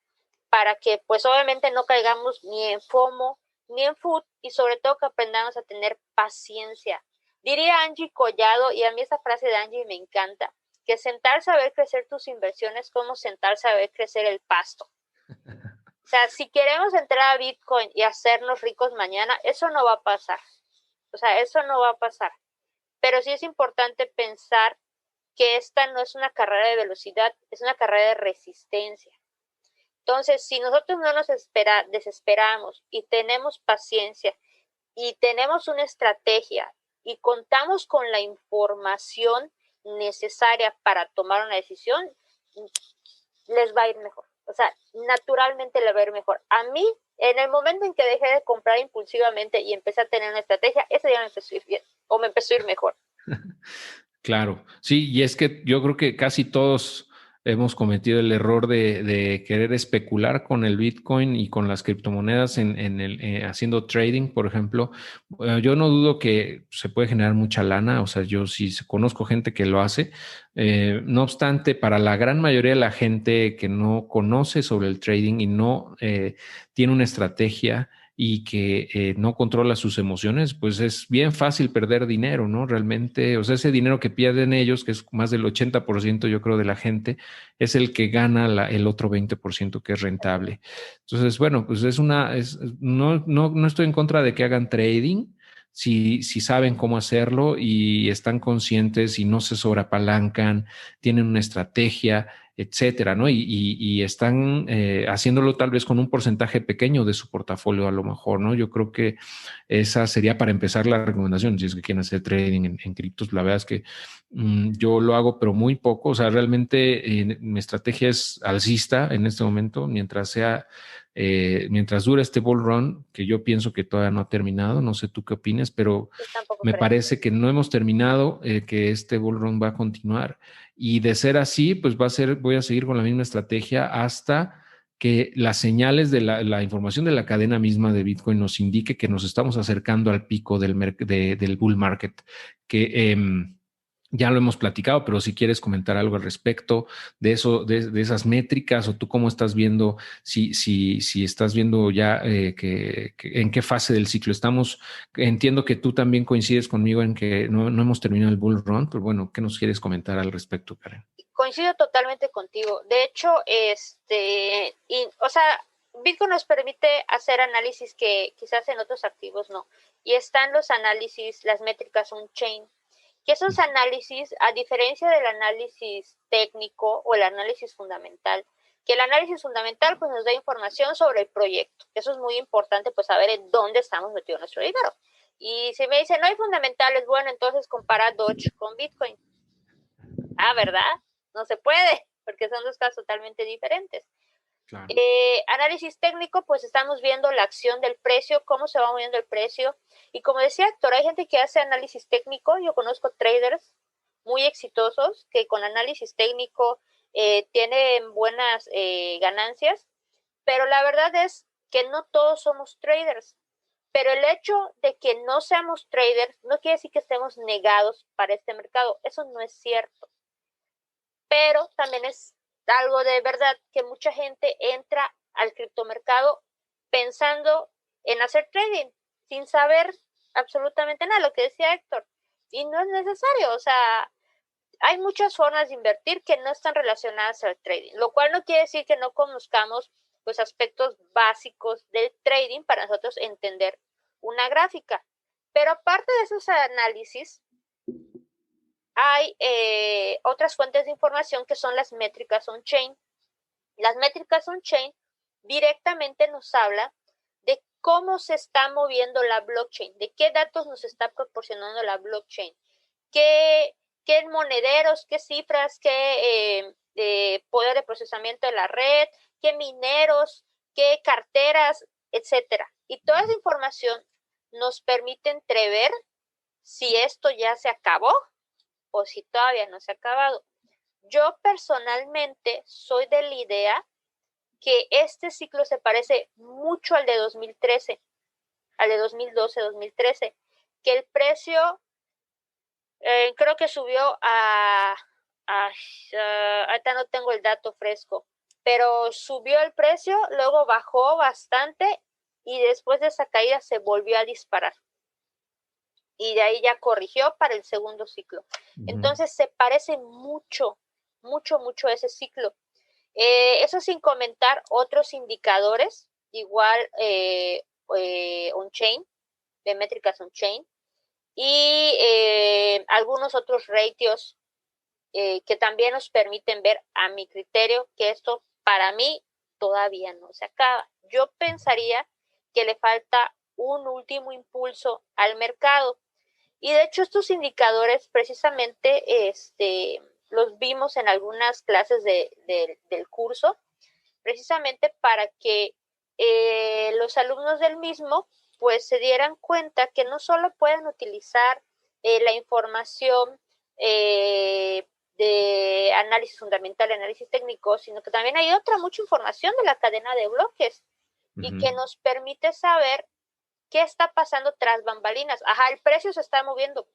para que pues obviamente no caigamos ni en FOMO ni en food y sobre todo que aprendamos a tener paciencia. Diría Angie Collado, y a mí esa frase de Angie me encanta, que sentarse a ver crecer tus inversiones como sentarse a ver crecer el pasto. O sea, si queremos entrar a Bitcoin y hacernos ricos mañana, eso no va a pasar. O sea, eso no va a pasar. Pero sí es importante pensar que esta no es una carrera de velocidad, es una carrera de resistencia. Entonces, si nosotros no nos desesperamos y tenemos paciencia y tenemos una estrategia y contamos con la información necesaria para tomar una decisión, les va a ir mejor. O sea, naturalmente les va a ir mejor. A mí, en el momento en que dejé de comprar impulsivamente y empecé a tener una estrategia, ese día me empezó a ir bien o me empezó a ir mejor. Claro, sí, y es que yo creo que casi todos hemos cometido el error de querer especular con el Bitcoin y con las criptomonedas haciendo trading, por ejemplo. Yo no dudo que se puede generar mucha lana, o sea, yo sí conozco gente que lo hace. No obstante, para la gran mayoría de la gente que no conoce sobre el trading y no tiene una estrategia y que no controla sus emociones, pues es bien fácil perder dinero, ¿no? Realmente, o sea, ese dinero que pierden ellos, que es más del 80% yo creo de la gente, es el que gana el otro 20% que es rentable. Entonces, bueno, pues no estoy en contra de que hagan trading. Si saben cómo hacerlo y están conscientes y no se sobreapalancan, tienen una estrategia, etcétera, ¿no? Y están haciéndolo tal vez con un porcentaje pequeño de su portafolio a lo mejor, ¿no? Yo creo que esa sería para empezar la recomendación, si es que quieren hacer trading en criptos. La verdad es que yo lo hago, pero muy poco. O sea, realmente mi estrategia es alcista en este momento, mientras dure este bull run, que yo pienso que todavía no ha terminado. No sé tú qué opinas, pero Yo tampoco me creo. parece que no hemos terminado, que este bull run va a continuar. Y de ser así, pues voy a seguir con la misma estrategia hasta que las señales de la información de la cadena misma de Bitcoin nos indique que nos estamos acercando al pico del bull market, que ya lo hemos platicado, pero si quieres comentar algo al respecto de eso, de esas métricas, o tú cómo estás viendo, si estás viendo ya en qué fase del ciclo estamos. Entiendo que tú también coincides conmigo en que no hemos terminado el bull run, pero bueno, ¿qué nos quieres comentar al respecto, Karen? Coincido totalmente contigo. De hecho, o sea, Bitcoin nos permite hacer análisis que quizás en otros activos no. Y están los análisis, las métricas on-chain, que esos análisis, a diferencia del análisis técnico o el análisis fundamental, que el análisis fundamental pues nos da información sobre el proyecto. Eso es muy importante, pues saber en dónde estamos metiendo nuestro dinero. Y si me dicen, no hay fundamentales, bueno, entonces compara Doge con Bitcoin. Ah, ¿verdad? No se puede, porque son dos casos totalmente diferentes. Claro. Análisis técnico, pues estamos viendo la acción del precio, cómo se va moviendo el precio. Y como decía Héctor, hay gente que hace análisis técnico. Yo conozco traders muy exitosos que con análisis técnico tienen buenas ganancias, pero la verdad es que no todos somos traders. Pero el hecho de que no seamos traders no quiere decir que estemos negados para este mercado. Eso no es cierto. Pero también es algo de verdad que mucha gente entra al criptomercado pensando en hacer trading sin saber absolutamente nada, lo que decía Héctor. Y no es necesario, o sea, hay muchas formas de invertir que no están relacionadas al trading, lo cual no quiere decir que no conozcamos los aspectos básicos del trading para nosotros entender una gráfica. Pero aparte de esos análisis, hay otras fuentes de información que son las métricas on-chain. Las métricas on-chain directamente nos hablan de cómo se está moviendo la blockchain, de qué datos nos está proporcionando la blockchain, qué monederos, qué cifras, qué poder de procesamiento de la red, qué mineros, qué carteras, etcétera. Y toda esa información nos permite entrever si esto ya se acabó o si todavía no se ha acabado. Yo personalmente soy de la idea que este ciclo se parece mucho al de 2013, al de 2012, 2013, que el precio creo que subió ahorita no tengo el dato fresco, pero subió el precio, luego bajó bastante y después de esa caída se volvió a disparar. Y de ahí ya corrigió para el segundo ciclo. Entonces se parece mucho, mucho, mucho a ese ciclo. Eso sin comentar otros indicadores, igual on-chain, de métricas on-chain, y algunos otros ratios que también nos permiten ver, a mi criterio, que esto para mí todavía no se acaba. Yo pensaría que le falta un último impulso al mercado. Y de hecho estos indicadores precisamente los vimos en algunas clases del curso, precisamente para que los alumnos del mismo pues se dieran cuenta que no solo pueden utilizar la información de análisis fundamental, análisis técnico, sino que también hay mucha información de la cadena de bloques y que nos permite saber qué está pasando tras bambalinas. Ajá, el precio se está moviendo,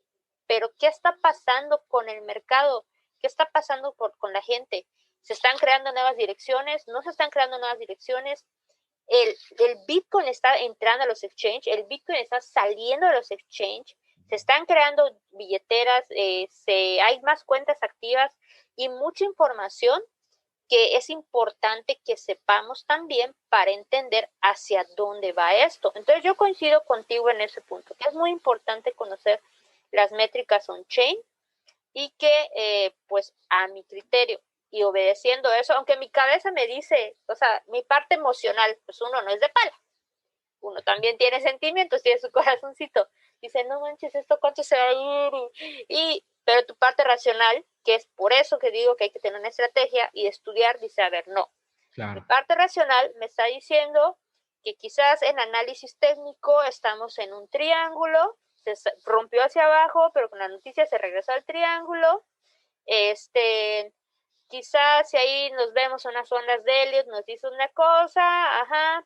pero ¿qué está pasando con el mercado? ¿Qué está pasando con la gente? ¿Se están creando nuevas direcciones? ¿No se están creando nuevas direcciones? El Bitcoin está entrando a los exchanges, el Bitcoin está saliendo de los exchanges, se están creando billeteras, hay más cuentas activas y mucha información que es importante que sepamos también para entender hacia dónde va esto. Entonces yo coincido contigo en ese punto, que es muy importante conocer las métricas on-chain y que pues a mi criterio y obedeciendo eso, aunque mi cabeza me dice, o sea, mi parte emocional, pues uno no es de pala, uno también tiene sentimientos, tiene su corazoncito, dice, no manches, ¿esto cuánto se va a ir? Pero tu parte racional, que es por eso que digo que hay que tener una estrategia y estudiar, dice, a ver, no. Claro. Mi parte racional me está diciendo que quizás en análisis técnico estamos en un triángulo, se rompió hacia abajo, pero con la noticia se regresó al triángulo, quizás si ahí nos vemos unas ondas de Elliot, nos dice una cosa, ajá,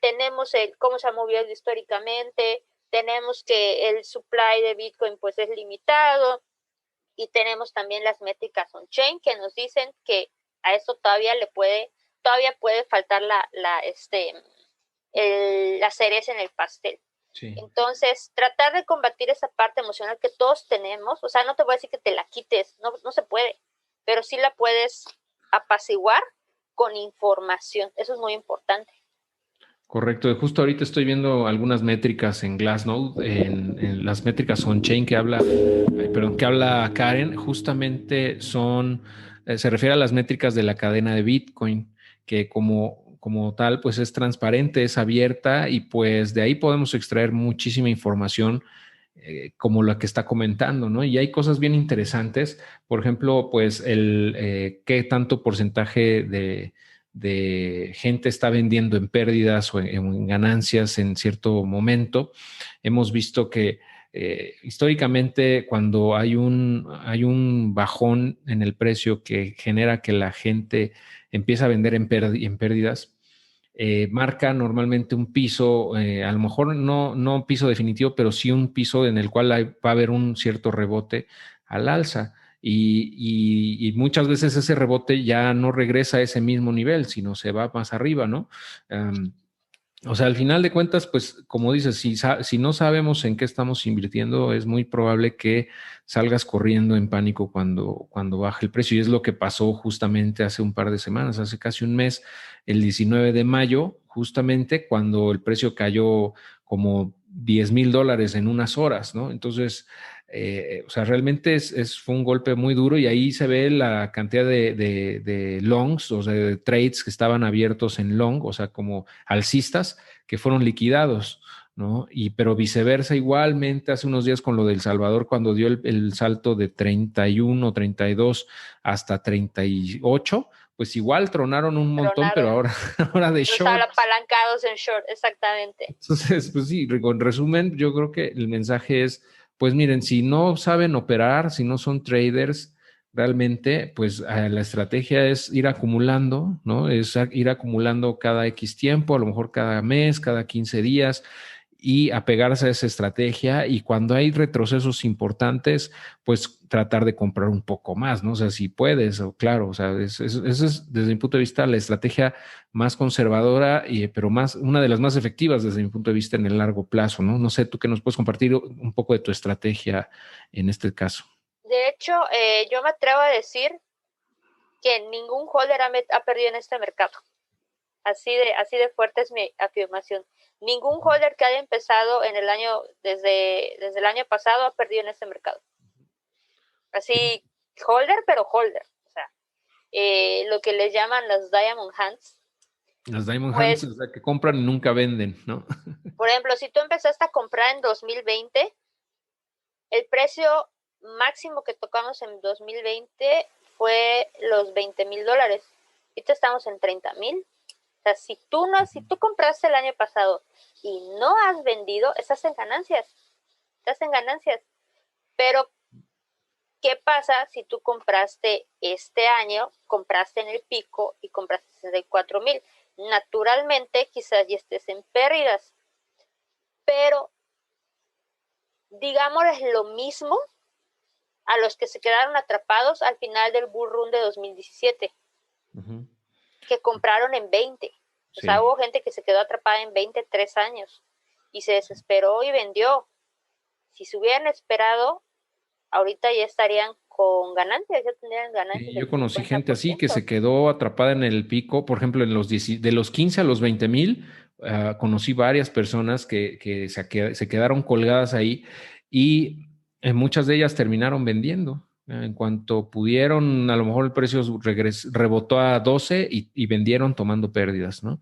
tenemos cómo se ha movido históricamente, tenemos que el supply de Bitcoin pues es limitado y tenemos también las métricas on-chain que nos dicen que a esto todavía puede faltar la cereza en el pastel. Sí. Entonces, tratar de combatir esa parte emocional que todos tenemos, o sea, no te voy a decir que te la quites, no se puede, pero sí la puedes apaciguar con información. Eso es muy importante. Correcto. Justo ahorita estoy viendo algunas métricas en Glassnode, en las métricas on-chain que habla Karen, justamente se refiere a las métricas de la cadena de Bitcoin, que como tal, pues es transparente, es abierta y pues de ahí podemos extraer muchísima información como la que está comentando, ¿no? Y hay cosas bien interesantes, por ejemplo, pues qué tanto porcentaje de gente está vendiendo en pérdidas o en ganancias en cierto momento. Hemos visto que históricamente cuando hay un bajón en el precio que genera que la gente empieza a vender en pérdidas, marca normalmente un piso, a lo mejor no un piso definitivo, pero sí un piso en el cual va a haber un cierto rebote al alza. Y muchas veces ese rebote ya no regresa a ese mismo nivel, sino se va más arriba, ¿no? O sea, al final de cuentas, pues como dices, si no sabemos en qué estamos invirtiendo, es muy probable que salgas corriendo en pánico cuando baje el precio. Y es lo que pasó justamente hace un par de semanas, hace casi un mes, el 19 de mayo, justamente cuando el precio cayó como $10,000 en unas horas, ¿no? Entonces, o sea, realmente fue un golpe muy duro y ahí se ve la cantidad de longs, o sea, de trades que estaban abiertos en long, o sea, como alcistas, que fueron liquidados, ¿no? Pero viceversa, igualmente, hace unos días con lo del Salvador, cuando dio el salto de 31, 32 hasta 38, pues igual tronaron un montón, pero ahora de short. Estaban apalancados en short, exactamente. Entonces, pues sí, en resumen, yo creo que el mensaje es, pues miren, si no saben operar, si no son traders, realmente, pues la estrategia es ir acumulando, ¿no? Es ir acumulando cada X tiempo, a lo mejor cada mes, cada 15 días, y apegarse a esa estrategia. Y cuando hay retrocesos importantes, pues tratar de comprar un poco más, ¿no? O sea, si puedes, o claro, o sea, esa es desde mi punto de vista la estrategia más conservadora, pero una de las más efectivas desde mi punto de vista en el largo plazo, ¿no? No sé, tú que nos puedes compartir un poco de tu estrategia en este caso. De hecho, yo me atrevo a decir que ningún holder ha perdido en este mercado. Así de fuerte es mi afirmación. Ningún holder que haya empezado en el año, desde el año pasado, ha perdido en este mercado. Así, holder, pero holder. O sea, lo que les llaman las Diamond Hands. Las Diamond Hands, o sea, que compran y nunca venden, ¿no? Por ejemplo, si tú empezaste a comprar en 2020, el precio máximo que tocamos en 2020 fue los $20,000. Ahorita estamos en 30,000. O sea, si tú compraste el año pasado y no has vendido, estás en ganancias. Pero, ¿qué pasa si tú compraste este año, compraste en el pico y compraste 64,000? Naturalmente, quizás ya estés en pérdidas, pero digamos es lo mismo a los que se quedaron atrapados al final del bull run de 2017, que compraron en 20. O sea, Sí. hubo gente que se quedó atrapada en 23 años y se desesperó y vendió. Si se hubieran esperado, ahorita ya estarían con ganancias, ya tendrían ganancias Sí, yo del conocí gente así que 50%. se quedó atrapada en el pico, por ejemplo, de los 15 a los 20,000, conocí varias personas que se quedaron colgadas ahí y muchas de ellas terminaron vendiendo. En cuanto pudieron, a lo mejor el precio rebotó a 12 y vendieron tomando pérdidas, ¿no?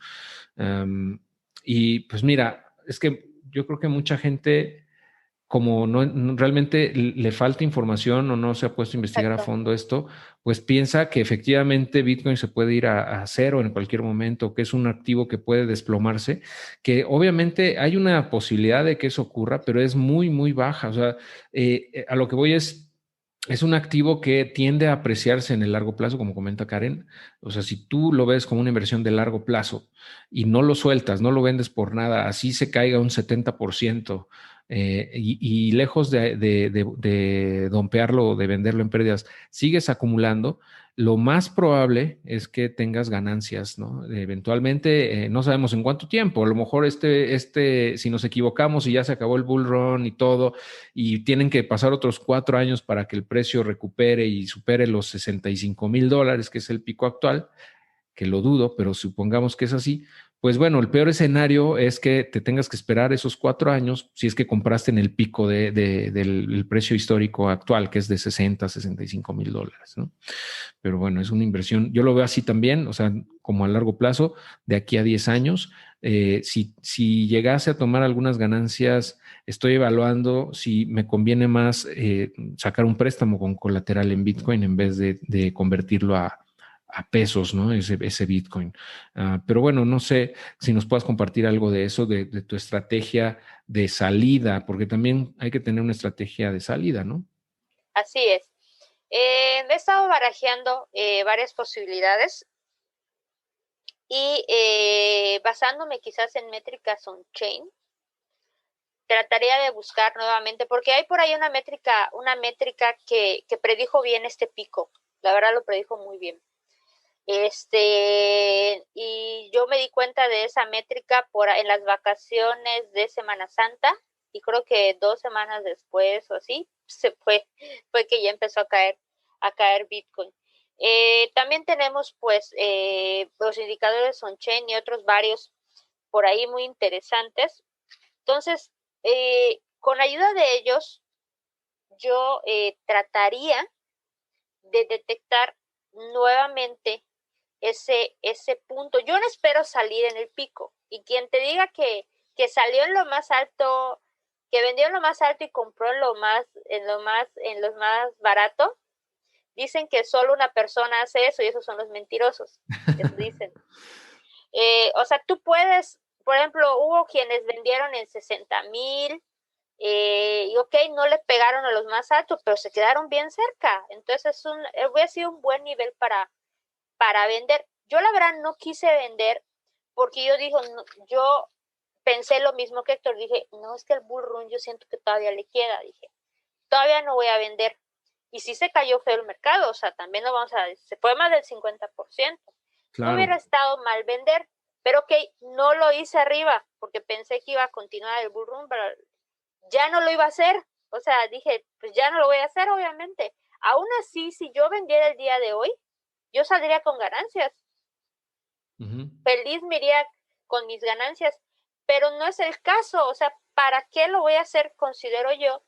Um, y pues mira, es que yo creo que mucha gente como realmente le falta información o no se ha puesto a investigar a Exacto. fondo esto, pues piensa que efectivamente Bitcoin se puede ir a cero en cualquier momento, que es un activo que puede desplomarse, que obviamente hay una posibilidad de que eso ocurra, pero es muy, muy baja. O sea, a lo que voy es un activo que tiende a apreciarse en el largo plazo, como comenta Karen. O sea, si tú lo ves como una inversión de largo plazo y no lo sueltas, no lo vendes por nada, así se caiga un 70%, y lejos de dompearlo o de venderlo en pérdidas, sigues acumulando, lo más probable es que tengas ganancias, ¿no? Eventualmente, no sabemos en cuánto tiempo, a lo mejor si nos equivocamos y ya se acabó el bull run y todo, y tienen que pasar otros 4 años para que el precio recupere y supere los $65,000, que es el pico actual, que lo dudo, pero supongamos que es así, pues bueno, el peor escenario es que te tengas que esperar esos 4 años si es que compraste en el pico del precio histórico actual, que es de 65,000 dólares, ¿no? Pero bueno, es una inversión, yo lo veo así también, o sea, como a largo plazo, de aquí a 10 años. Si llegase a tomar algunas ganancias, estoy evaluando si me conviene más sacar un préstamo con colateral en Bitcoin en vez de convertirlo a pesos, ¿no? Ese Bitcoin. Pero bueno, no sé si nos puedas compartir algo de eso, de tu estrategia de salida, porque también hay que tener una estrategia de salida, ¿no? Así es. He estado barajeando varias posibilidades y basándome quizás en métricas on-chain, trataría de buscar nuevamente, porque hay por ahí una métrica que predijo bien este pico. La verdad lo predijo muy bien. Y yo me di cuenta de esa métrica en las vacaciones de Semana Santa, y creo que 2 semanas después o así fue que ya empezó a caer Bitcoin. También tenemos pues los indicadores on-chain y otros varios por ahí muy interesantes. Entonces, con ayuda de ellos, yo trataría de detectar nuevamente ese punto. Yo no espero salir en el pico. Y quien te diga que salió en lo más alto, que vendió en lo más alto y compró en los más barato, dicen que solo una persona hace eso y esos son los mentirosos. Eso dicen. O sea, tú puedes, por ejemplo, hubo quienes vendieron en 60,000, y ok, no le pegaron a los más altos, pero se quedaron bien cerca. Entonces hubiera sido un buen nivel para vender. Yo la verdad no quise vender porque yo pensé lo mismo que Héctor, dije, no, es que el bull run yo siento que todavía le queda, dije, todavía no voy a vender. Y sí se cayó feo el mercado, o sea, también no vamos a, se fue más del 50%. No Claro. hubiera estado mal vender, pero ok, no lo hice arriba porque pensé que iba a continuar el bull run, pero ya no lo iba a hacer. O sea, dije, pues ya no lo voy a hacer, obviamente. Aún así, si yo vendiera el día de hoy, yo saldría con ganancias. Ujú. Feliz me iría con mis ganancias, pero no es el caso. O sea, ¿para qué lo voy a hacer, considero yo,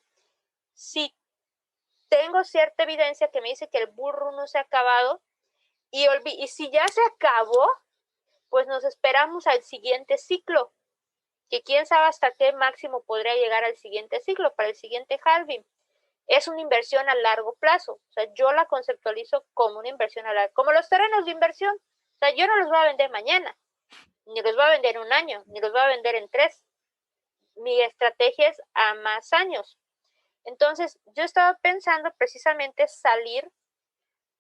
si tengo cierta evidencia que me dice que el burro no se ha acabado y si ya se acabó, pues nos esperamos al siguiente ciclo, que quién sabe hasta qué máximo podría llegar al siguiente ciclo, para el siguiente halving. Es una inversión a largo plazo. O sea, yo la conceptualizo como una inversión a largo, como los terrenos de inversión. O sea, yo no los voy a vender mañana, ni los voy a vender en un año, ni los voy a vender en 3. Mi estrategia es a más años. Entonces, yo estaba pensando precisamente salir,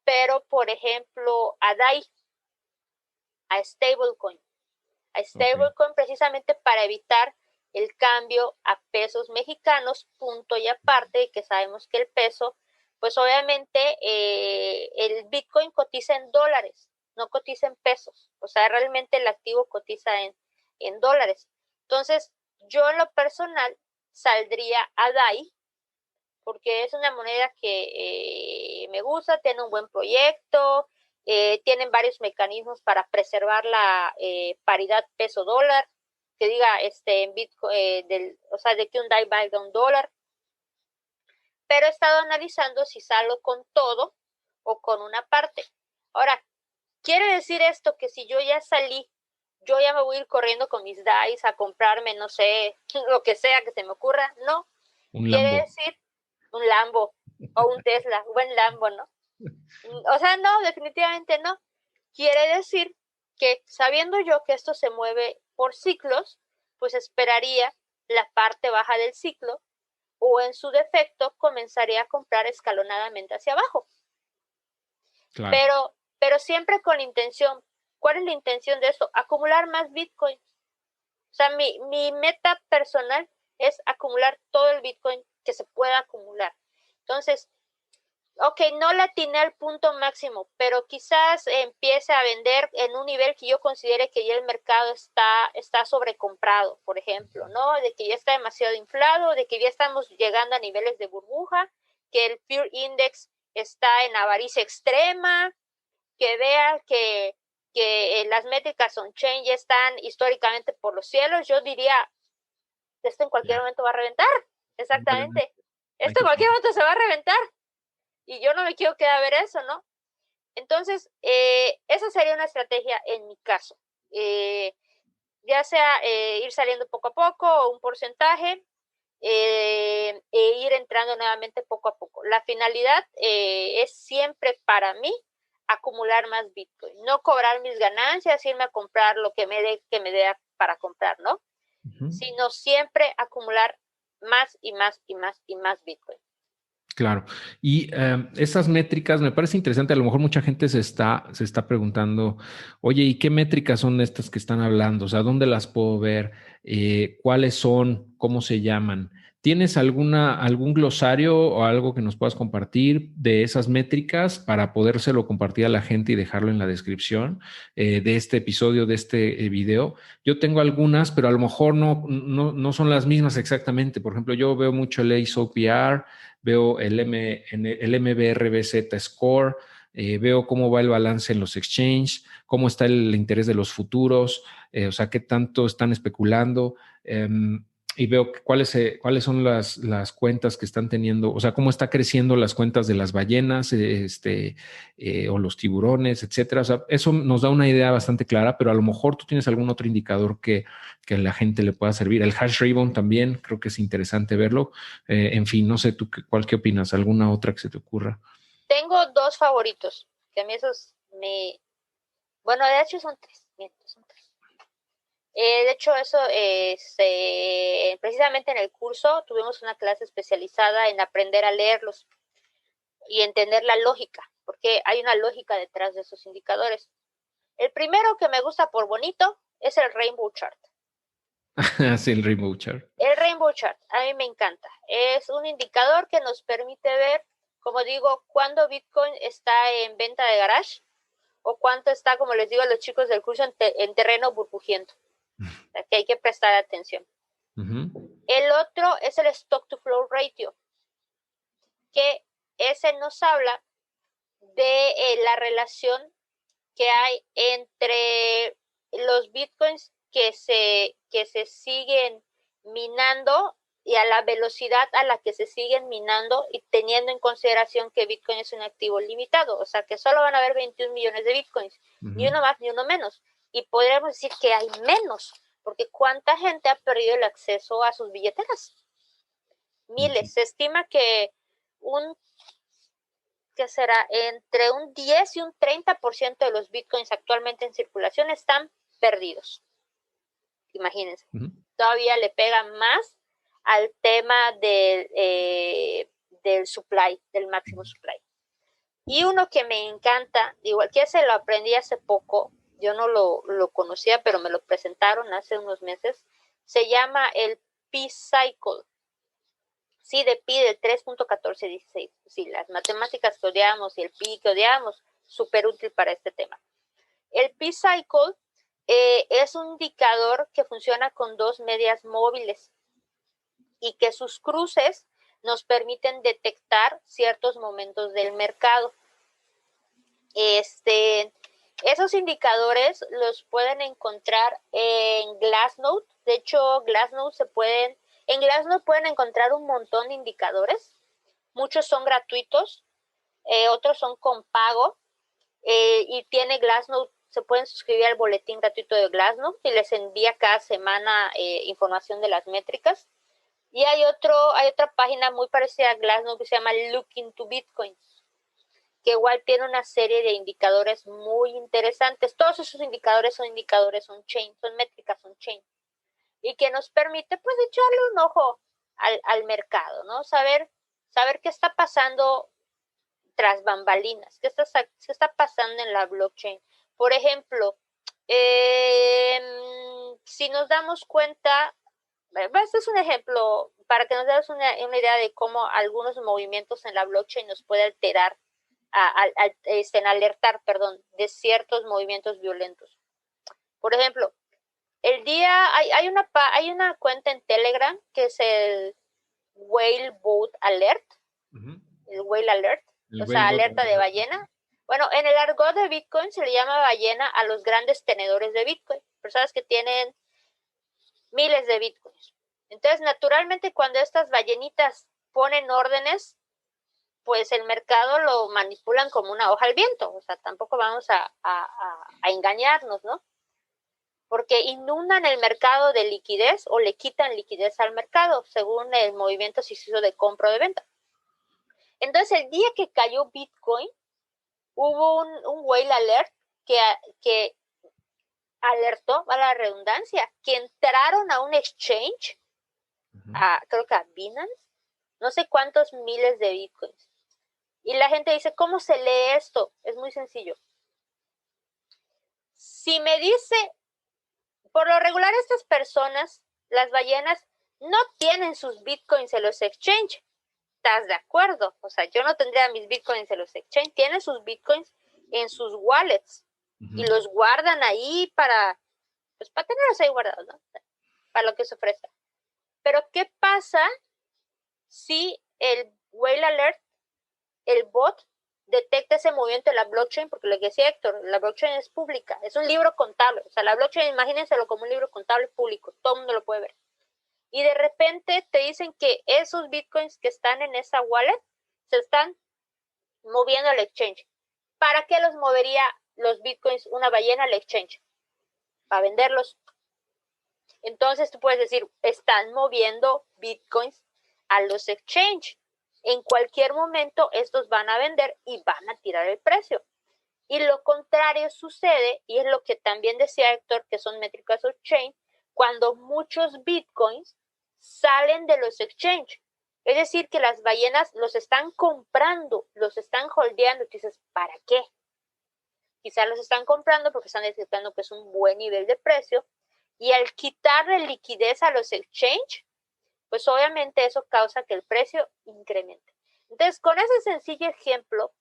pero por ejemplo, a DAI, a stablecoin. A stablecoin Ok. precisamente para evitar el cambio a pesos mexicanos, punto y aparte, que sabemos que el peso, pues obviamente el Bitcoin cotiza en dólares, no cotiza en pesos, o sea, realmente el activo cotiza en dólares. Entonces, yo en lo personal saldría a DAI, porque es una moneda que me gusta, tiene un buen proyecto, tienen varios mecanismos para preservar la paridad peso-dólar, que diga en Bitcoin, o sea, de que un DAI valga un dólar, pero he estado analizando si salgo con todo o con una parte. Ahora, ¿quiere decir esto que si yo ya salí, yo ya me voy a ir corriendo con mis DAIs a comprarme, no sé, lo que sea que se me ocurra? No, Un quiere Lambo. decir un Lambo o un Tesla, un buen Lambo, ¿no? O sea, no, definitivamente no. Quiere decir que sabiendo yo que esto se mueve por ciclos, pues esperaría la parte baja del ciclo o en su defecto comenzaría a comprar escalonadamente hacia abajo. Claro. Pero siempre con la intención. ¿Cuál es la intención de esto? Acumular más Bitcoin. O sea, mi meta personal es acumular todo el Bitcoin que se pueda acumular. Entonces, ok, no la atiné al punto máximo, pero quizás empiece a vender en un nivel que yo considere que ya el mercado está sobrecomprado, por ejemplo, ¿no? De que ya está demasiado inflado, de que ya estamos llegando a niveles de burbuja, que el Fear Index está en avaricia extrema, que vea que las métricas on-chain ya están históricamente por los cielos. Yo diría, esto en cualquier Ya. momento va a reventar, exactamente. Hay Esto en que cualquier poner. momento se va a reventar y yo no me quiero quedar a ver eso, ¿no? Entonces, esa sería una estrategia en mi caso. Ya sea ir saliendo poco a poco o un porcentaje e ir entrando nuevamente poco a poco. La finalidad es siempre para mí acumular más Bitcoin, no cobrar mis ganancias, irme a comprar lo que me dé para comprar, ¿no? Ujú. Sino siempre acumular más y más y más y más Bitcoin. Claro. Y esas métricas me parece interesante. A lo mejor mucha gente se está preguntando, oye, ¿y qué métricas son estas que están hablando? O sea, ¿dónde las puedo ver? ¿Cuáles son? ¿Cómo se llaman? ¿Tienes algún glosario o algo que nos puedas compartir de esas métricas para podérselo compartir a la gente y dejarlo en la descripción de este episodio, de este video? Yo tengo algunas, pero a lo mejor no son las mismas exactamente. Por ejemplo, yo veo mucho el ACE OPR, veo el MBRBZ Score, veo cómo va el balance en los exchanges, cómo está el interés de los futuros, o sea, qué tanto están especulando, y veo cuáles son las cuentas que están teniendo, o sea, cómo está creciendo las cuentas de las ballenas, o los tiburones, etcétera. O sea, eso nos da una idea bastante clara, pero a lo mejor tú tienes algún otro indicador que a la gente le pueda servir. El hash ribbon también creo que es interesante verlo. En fin, no sé tú qué opinas, alguna otra que se te ocurra. Tengo dos favoritos, que a mí esos bueno, de hecho son tres, miento, son tres. De hecho, eso precisamente en el curso tuvimos una clase especializada en aprender a leerlos y entender la lógica, porque hay una lógica detrás de esos indicadores. El primero que me gusta por bonito es el Rainbow Chart. Sí, el Rainbow Chart. El Rainbow Chart, a mí me encanta. Es un indicador que nos permite ver, como digo, cuándo Bitcoin está en venta de garage o cuánto está, como les digo a los chicos del curso, en terreno burbujiento. O sea, que hay que prestar atención. Ujú. El otro es el stock to flow ratio, que ese nos habla de la relación que hay entre los bitcoins que se siguen minando y a la velocidad a la que se siguen minando y teniendo en consideración que Bitcoin es un activo limitado, o sea que solo van a haber 21 millones de Bitcoins, ni Ujú. uno más ni uno menos. Y podríamos decir que hay menos, porque ¿cuánta gente ha perdido el acceso a sus billeteras? Miles. Se estima que un que será entre un 10 y un 30% de los bitcoins actualmente en circulación están perdidos. Imagínense. Ujú. Todavía le pega más al tema del supply, del máximo supply. Y uno que me encanta, igual que se lo aprendí hace poco, yo no lo conocía, pero me lo presentaron hace unos meses, se llama el P-Cycle. Sí, de pi del 3.1416. Sí, las matemáticas que odiamos y el pi que odiamos, súper útil para este tema. El P-Cycle es un indicador que funciona con dos medias móviles y que sus cruces nos permiten detectar ciertos momentos del mercado. Esos indicadores los pueden encontrar en Glassnode. De hecho, en Glassnode pueden encontrar un montón de indicadores. Muchos son gratuitos, otros son con pago, y tiene Glassnode, se pueden suscribir al boletín gratuito de Glassnode y les envía cada semana información de las métricas. Y hay otra página muy parecida a Glassnode que se llama Look into Bitcoin, que igual tiene una serie de indicadores muy interesantes. Todos esos indicadores son on-chain, son métricas on-chain, y que nos permite pues echarle un ojo al mercado, ¿no? Saber qué está pasando tras bambalinas, qué está pasando en la blockchain. Por ejemplo, si nos damos cuenta, este es un ejemplo para que nos demos una idea de cómo algunos movimientos en la blockchain nos puede alterar, alertar, de ciertos movimientos violentos. Por ejemplo, hay una cuenta en Telegram que es el Whale Boat Alert, el Whale Alert, alerta de ballena. Bueno, en el argot de Bitcoin se le llama ballena a los grandes tenedores de Bitcoin, personas que tienen miles de Bitcoins. Entonces, naturalmente, cuando estas ballenitas ponen órdenes, pues el mercado lo manipulan como una hoja al viento. O sea, tampoco vamos a engañarnos, ¿no? Porque inundan el mercado de liquidez o le quitan liquidez al mercado, según el movimiento si se hizo de compra o de venta. Entonces, el día que cayó Bitcoin, hubo un whale alert que alertó, a la redundancia, que entraron a un exchange, creo que a Binance, no sé cuántos miles de Bitcoins. Y la gente dice, ¿cómo se lee esto? Es muy sencillo. Si me dice, por lo regular estas personas, las ballenas, no tienen sus Bitcoins en los exchange. ¿Estás de acuerdo? O sea, yo no tendría mis Bitcoins en los exchange. Tienen sus Bitcoins en sus wallets y los guardan ahí para tenerlos ahí guardados, ¿no? Para lo que se ofrezca. Pero ¿qué pasa si el Whale Alert, el bot, detecta ese movimiento en la blockchain? Porque lo que decía Héctor, la blockchain es pública, es un libro contable. O sea, la blockchain, imagínenselo como un libro contable público, todo el mundo lo puede ver. Y de repente te dicen que esos bitcoins que están en esa wallet se están moviendo al exchange. ¿Para qué los movería los bitcoins una ballena al exchange? Para venderlos. Entonces tú puedes decir, están moviendo bitcoins a los exchange. En cualquier momento estos van a vender y van a tirar el precio. Y lo contrario sucede, y es lo que también decía Héctor, que son métricas on-chain, cuando muchos bitcoins salen de los exchange. Es decir, que las ballenas los están comprando, los están holdeando. Y dices, ¿para qué? Quizás los están comprando porque están detectando que es un buen nivel de precio. Y al quitarle liquidez a los exchange, pues obviamente eso causa que el precio incremente. Entonces, con ese sencillo ejemplo,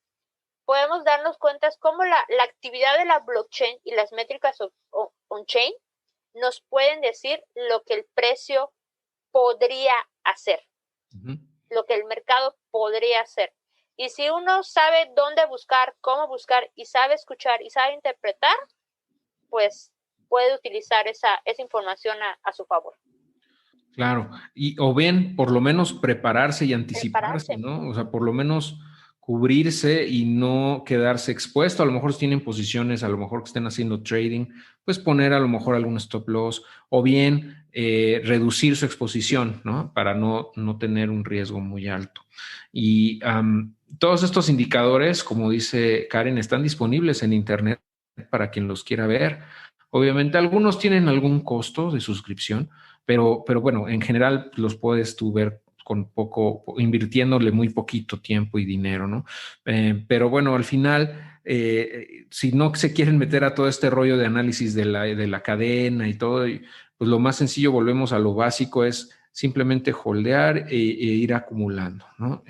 podemos darnos cuenta cómo la actividad de la blockchain y las métricas on-chain nos pueden decir lo que el precio podría hacer, lo que el mercado podría hacer. Y si uno sabe dónde buscar, cómo buscar, y sabe escuchar y sabe interpretar, pues puede utilizar esa información a su favor. Claro, o bien por lo menos prepararse y anticiparse, ¿no? O sea, por lo menos cubrirse y no quedarse expuesto. A lo mejor si tienen posiciones, a lo mejor que estén haciendo trading, pues poner a lo mejor algún stop loss o bien reducir su exposición, ¿no? Para no tener un riesgo muy alto. Y todos estos indicadores, como dice Karen, están disponibles en Internet para quien los quiera ver. Obviamente algunos tienen algún costo de suscripción, pero bueno, en general los puedes tú ver con poco, invirtiéndole muy poquito tiempo y dinero, ¿no? Pero bueno, al final, si no se quieren meter a todo este rollo de análisis de la cadena y todo, pues lo más sencillo, volvemos a lo básico, es simplemente holdear ir acumulando, ¿no?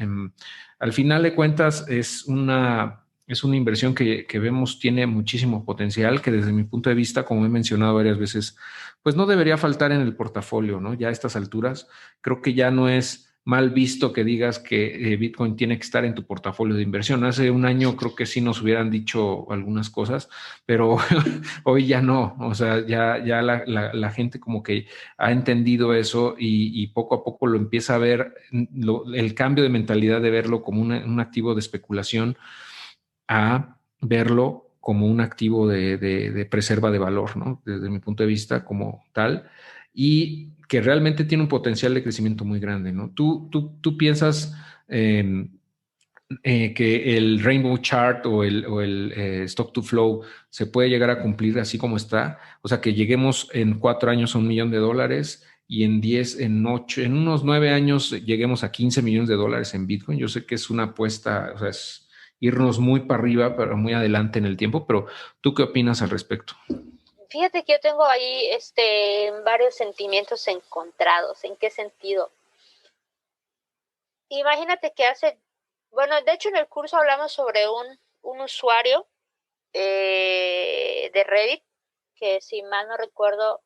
Al final de cuentas es una inversión que vemos tiene muchísimo potencial, que desde mi punto de vista, como he mencionado varias veces, pues no debería faltar en el portafolio, ¿no? Ya a estas alturas, creo que ya no es mal visto que digas que Bitcoin tiene que estar en tu portafolio de inversión. Hace un año creo que sí nos hubieran dicho algunas cosas, pero hoy ya no. O sea, ya la gente como que ha entendido eso y poco a poco lo empieza a ver, el cambio de mentalidad de verlo como un activo de especulación a verlo como un activo de preserva de valor, ¿no? Desde mi punto de vista como tal, y que realmente tiene un potencial de crecimiento muy grande, ¿no? ¿Tú piensas que el Rainbow Chart o el Stock to Flow se puede llegar a cumplir así como está? O sea, que lleguemos en 4 años a $1 millón y en 10, en 8, en unos 9 años lleguemos a 15 millones de dólares en Bitcoin. Yo sé que es una apuesta, o sea, es irnos muy para arriba, pero muy adelante en el tiempo, pero ¿tú qué opinas al respecto? Fíjate que yo tengo ahí varios sentimientos encontrados. ¿En qué sentido? Imagínate que bueno, de hecho en el curso hablamos sobre un usuario de Reddit, que si mal no recuerdo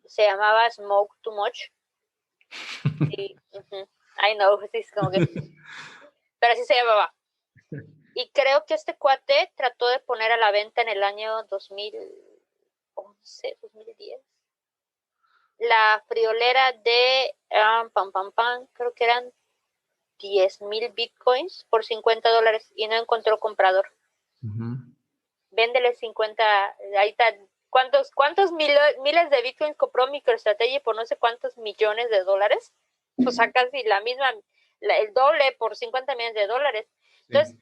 se llamaba Smoke Too Much. Y, I know, sí, es como que, pero así se llamaba. Y creo que este cuate trató de poner a la venta en el año 2011, 2010, la friolera de, creo que eran 10,000 bitcoins por $50 y no encontró comprador. Véndele 50, ahí está. ¿Cuántos miles de bitcoins compró MicroStrategy por no sé cuántos millones de dólares? O sea, casi el doble por 50 millones de dólares. Entonces,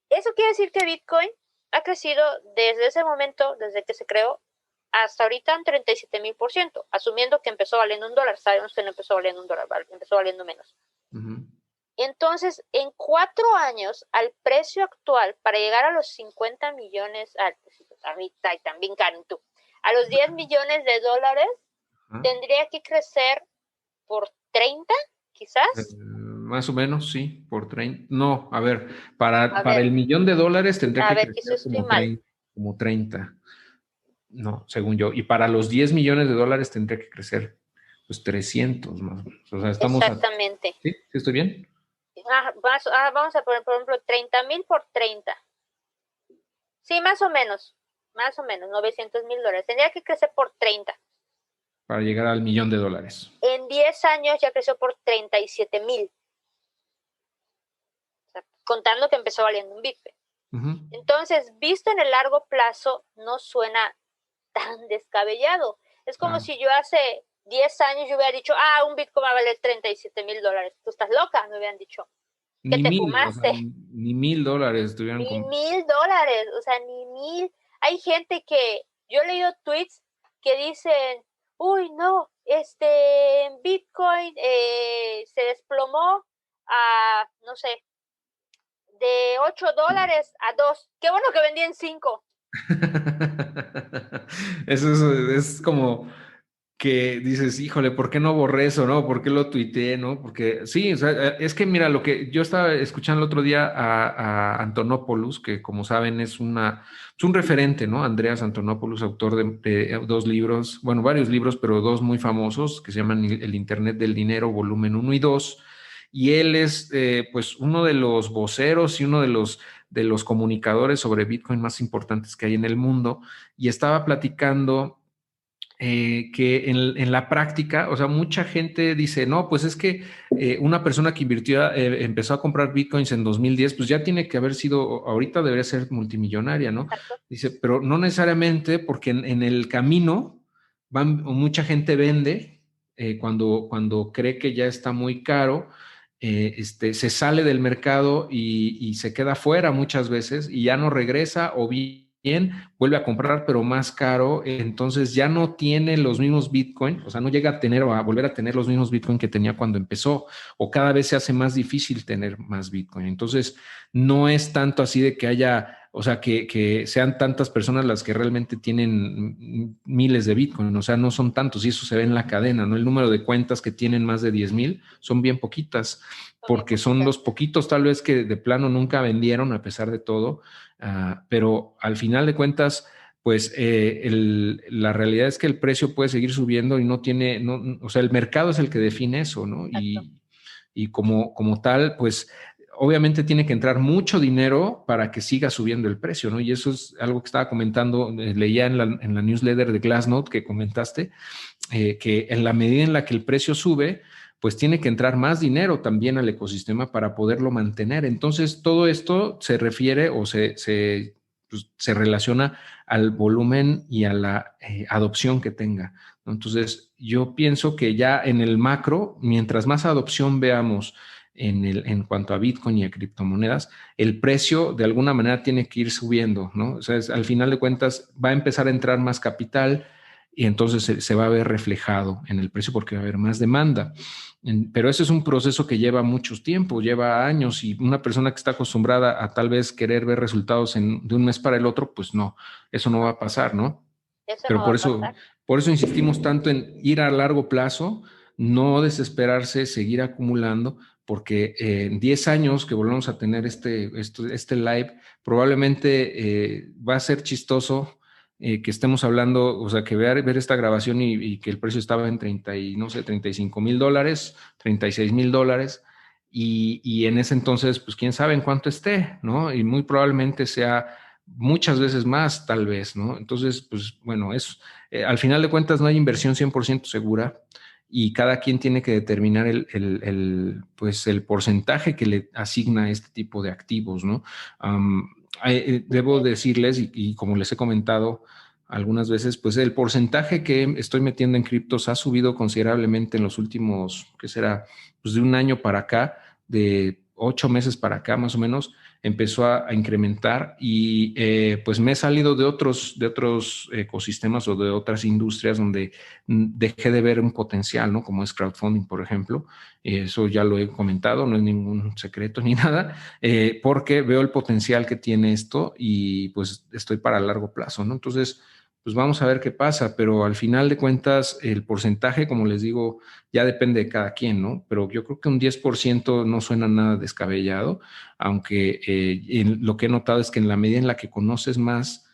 eso quiere decir que Bitcoin ha crecido desde ese momento, desde que se creó, hasta ahorita un 37,000%, asumiendo que empezó valiendo $1. Sabemos que no empezó valiendo $1, empezó valiendo menos. Entonces, en 4 años, al precio actual, para llegar a los 50 millones, ahorita y también Cantú, a los 10 millones de dólares, tendría que crecer por 30, quizás. Más o menos, sí, por 30. No, a ver, para el millón de dólares tendría que crecer como 30, no, según yo. Y para los 10 millones de dólares tendría que crecer, pues 300 más o menos. O sea, estamos exactamente. ¿Sí? ¿Sí estoy bien? Vamos a poner, por ejemplo, 30,000 por 30. Sí, más o menos, $900,000. Tendría que crecer por 30. Para llegar al millón de dólares. En 10 años ya creció por 37,000. O sea, contando que empezó valiendo un Bitcoin. Entonces, visto en el largo plazo, no suena tan descabellado. Es como si yo hace 10 años yo hubiera dicho, un Bitcoin va a valer $37,000. Tú estás loca, me hubieran dicho. ¿Qué te fumaste? O sea, ni $1,000 tuvieran ni $1,000, o sea, ni 1,000. Hay gente que, yo he leído tweets que dicen, uy, no, Bitcoin se desplomó a, no sé, de $8 a 2. Qué bueno que vendí en 5. Eso es como que dices, híjole, ¿por qué no borré eso, no? ¿Por qué lo tuiteé, no? Porque sí, o sea, es que mira, lo que yo estaba escuchando el otro día a Antonopoulos, que como saben es un referente, ¿no? Andreas Antonopoulos, autor de 2 libros, bueno, varios libros, pero 2 muy famosos, que se llaman El Internet del Dinero, volumen 1 y 2. Y él es, pues, uno de los voceros y uno de los comunicadores sobre Bitcoin más importantes que hay en el mundo. Y estaba platicando que en la práctica, o sea, mucha gente dice, no, pues es que una persona que invirtió, empezó a comprar bitcoins en 2010, pues ya tiene que haber sido, ahorita debería ser multimillonaria, ¿no? Exacto. Dice, pero no necesariamente, porque en el camino mucha gente vende cuando cree que ya está muy caro. Se sale del mercado y se queda fuera muchas veces y ya no regresa o bien vuelve a comprar, pero más caro, entonces ya no tiene los mismos Bitcoin, o sea, no llega a tener o a volver a tener los mismos Bitcoin que tenía cuando empezó, o cada vez se hace más difícil tener más Bitcoin. Entonces, no es tanto así de que haya, o sea, que sean tantas personas las que realmente tienen miles de Bitcoin, o sea, no son tantos, y eso se ve en la cadena, ¿no? El número de cuentas que tienen más de 10,000 son bien poquitas, Son bien porque son poquitas. los poquitos tal vez que de plano nunca vendieron a pesar de todo. Pero al final de cuentas, pues la realidad es que el precio puede seguir subiendo y no tiene, no, o sea, el mercado es el que define eso, ¿no? Exacto. Y como tal, pues obviamente tiene que entrar mucho dinero para que siga subiendo el precio, ¿no? Y eso es algo que estaba comentando, leía en la newsletter de Glassnode que comentaste, que en la medida en la que el precio sube, pues tiene que entrar más dinero también al ecosistema para poderlo mantener. Entonces, todo esto se refiere o pues, se relaciona al volumen y a la adopción que tenga, ¿no? Entonces, yo pienso que ya en el macro, mientras más adopción veamos en cuanto a Bitcoin y a criptomonedas, el precio de alguna manera tiene que ir subiendo, ¿no? O sea, al final de cuentas va a empezar a entrar más capital y entonces se va a ver reflejado en el precio porque va a haber más demanda. Pero ese es un proceso que lleva mucho tiempo, lleva años y una persona que está acostumbrada a tal vez querer ver resultados de un mes para el otro, pues no, eso no va a pasar, ¿no? Eso Pero no va a pasar. por eso insistimos tanto en ir a largo plazo, no desesperarse, seguir acumulando, porque en 10 años que volvamos a tener este live, probablemente va a ser chistoso que estemos hablando, o sea, que ver esta grabación y que el precio estaba en 30 y no sé, $35,000, $36,000, y en ese entonces, pues quién sabe en cuánto esté, ¿no? Y muy probablemente sea muchas veces más, tal vez, ¿no? Entonces, pues bueno, al final de cuentas no hay inversión 100% segura y cada quien tiene que determinar pues el porcentaje que le asigna a este tipo de activos, ¿no? Debo decirles, y como les he comentado algunas veces, pues el porcentaje que estoy metiendo en criptos ha subido considerablemente en los últimos, ¿qué será? Pues de un año para acá, de 8 meses para acá más o menos, empezó a incrementar y pues me he salido de otros ecosistemas o de otras industrias donde dejé de ver un potencial, ¿no? Como es crowdfunding, por ejemplo. Eso ya lo he comentado, no es ningún secreto ni nada, porque veo el potencial que tiene esto y pues estoy para largo plazo, ¿no? Entonces, pues vamos a ver qué pasa, pero al final de cuentas, el porcentaje, como les digo, ya depende de cada quien, ¿no? Pero yo creo que un 10% no suena nada descabellado, aunque lo que he notado es que en la medida en la que conoces más,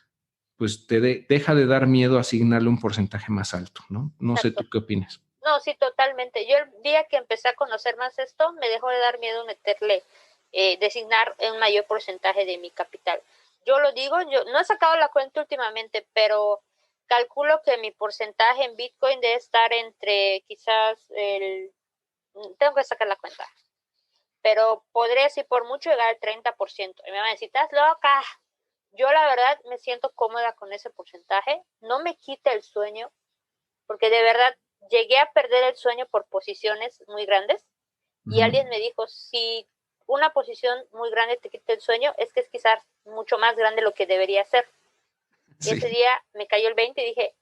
pues deja de dar miedo asignarle un porcentaje más alto, ¿no? No sé Exacto. tú qué opinas. No, sí, totalmente. Yo el día que empecé a conocer más esto, me dejó de dar miedo meterle, designar un mayor porcentaje de mi capital. Yo lo digo, yo no he sacado la cuenta últimamente, pero calculo que mi porcentaje en Bitcoin debe estar entre quizás tengo que sacar la cuenta, pero podría si por mucho llegar al 30%. Y me van a decir, estás loca. Yo la verdad me siento cómoda con ese porcentaje, no me quita el sueño, porque de verdad llegué a perder el sueño por posiciones muy grandes y Ujú. alguien me dijo, si una posición muy grande te quita el sueño, es que es quizás mucho más grande lo que debería ser. Y ese Sí, día me cayó el 20 y dije,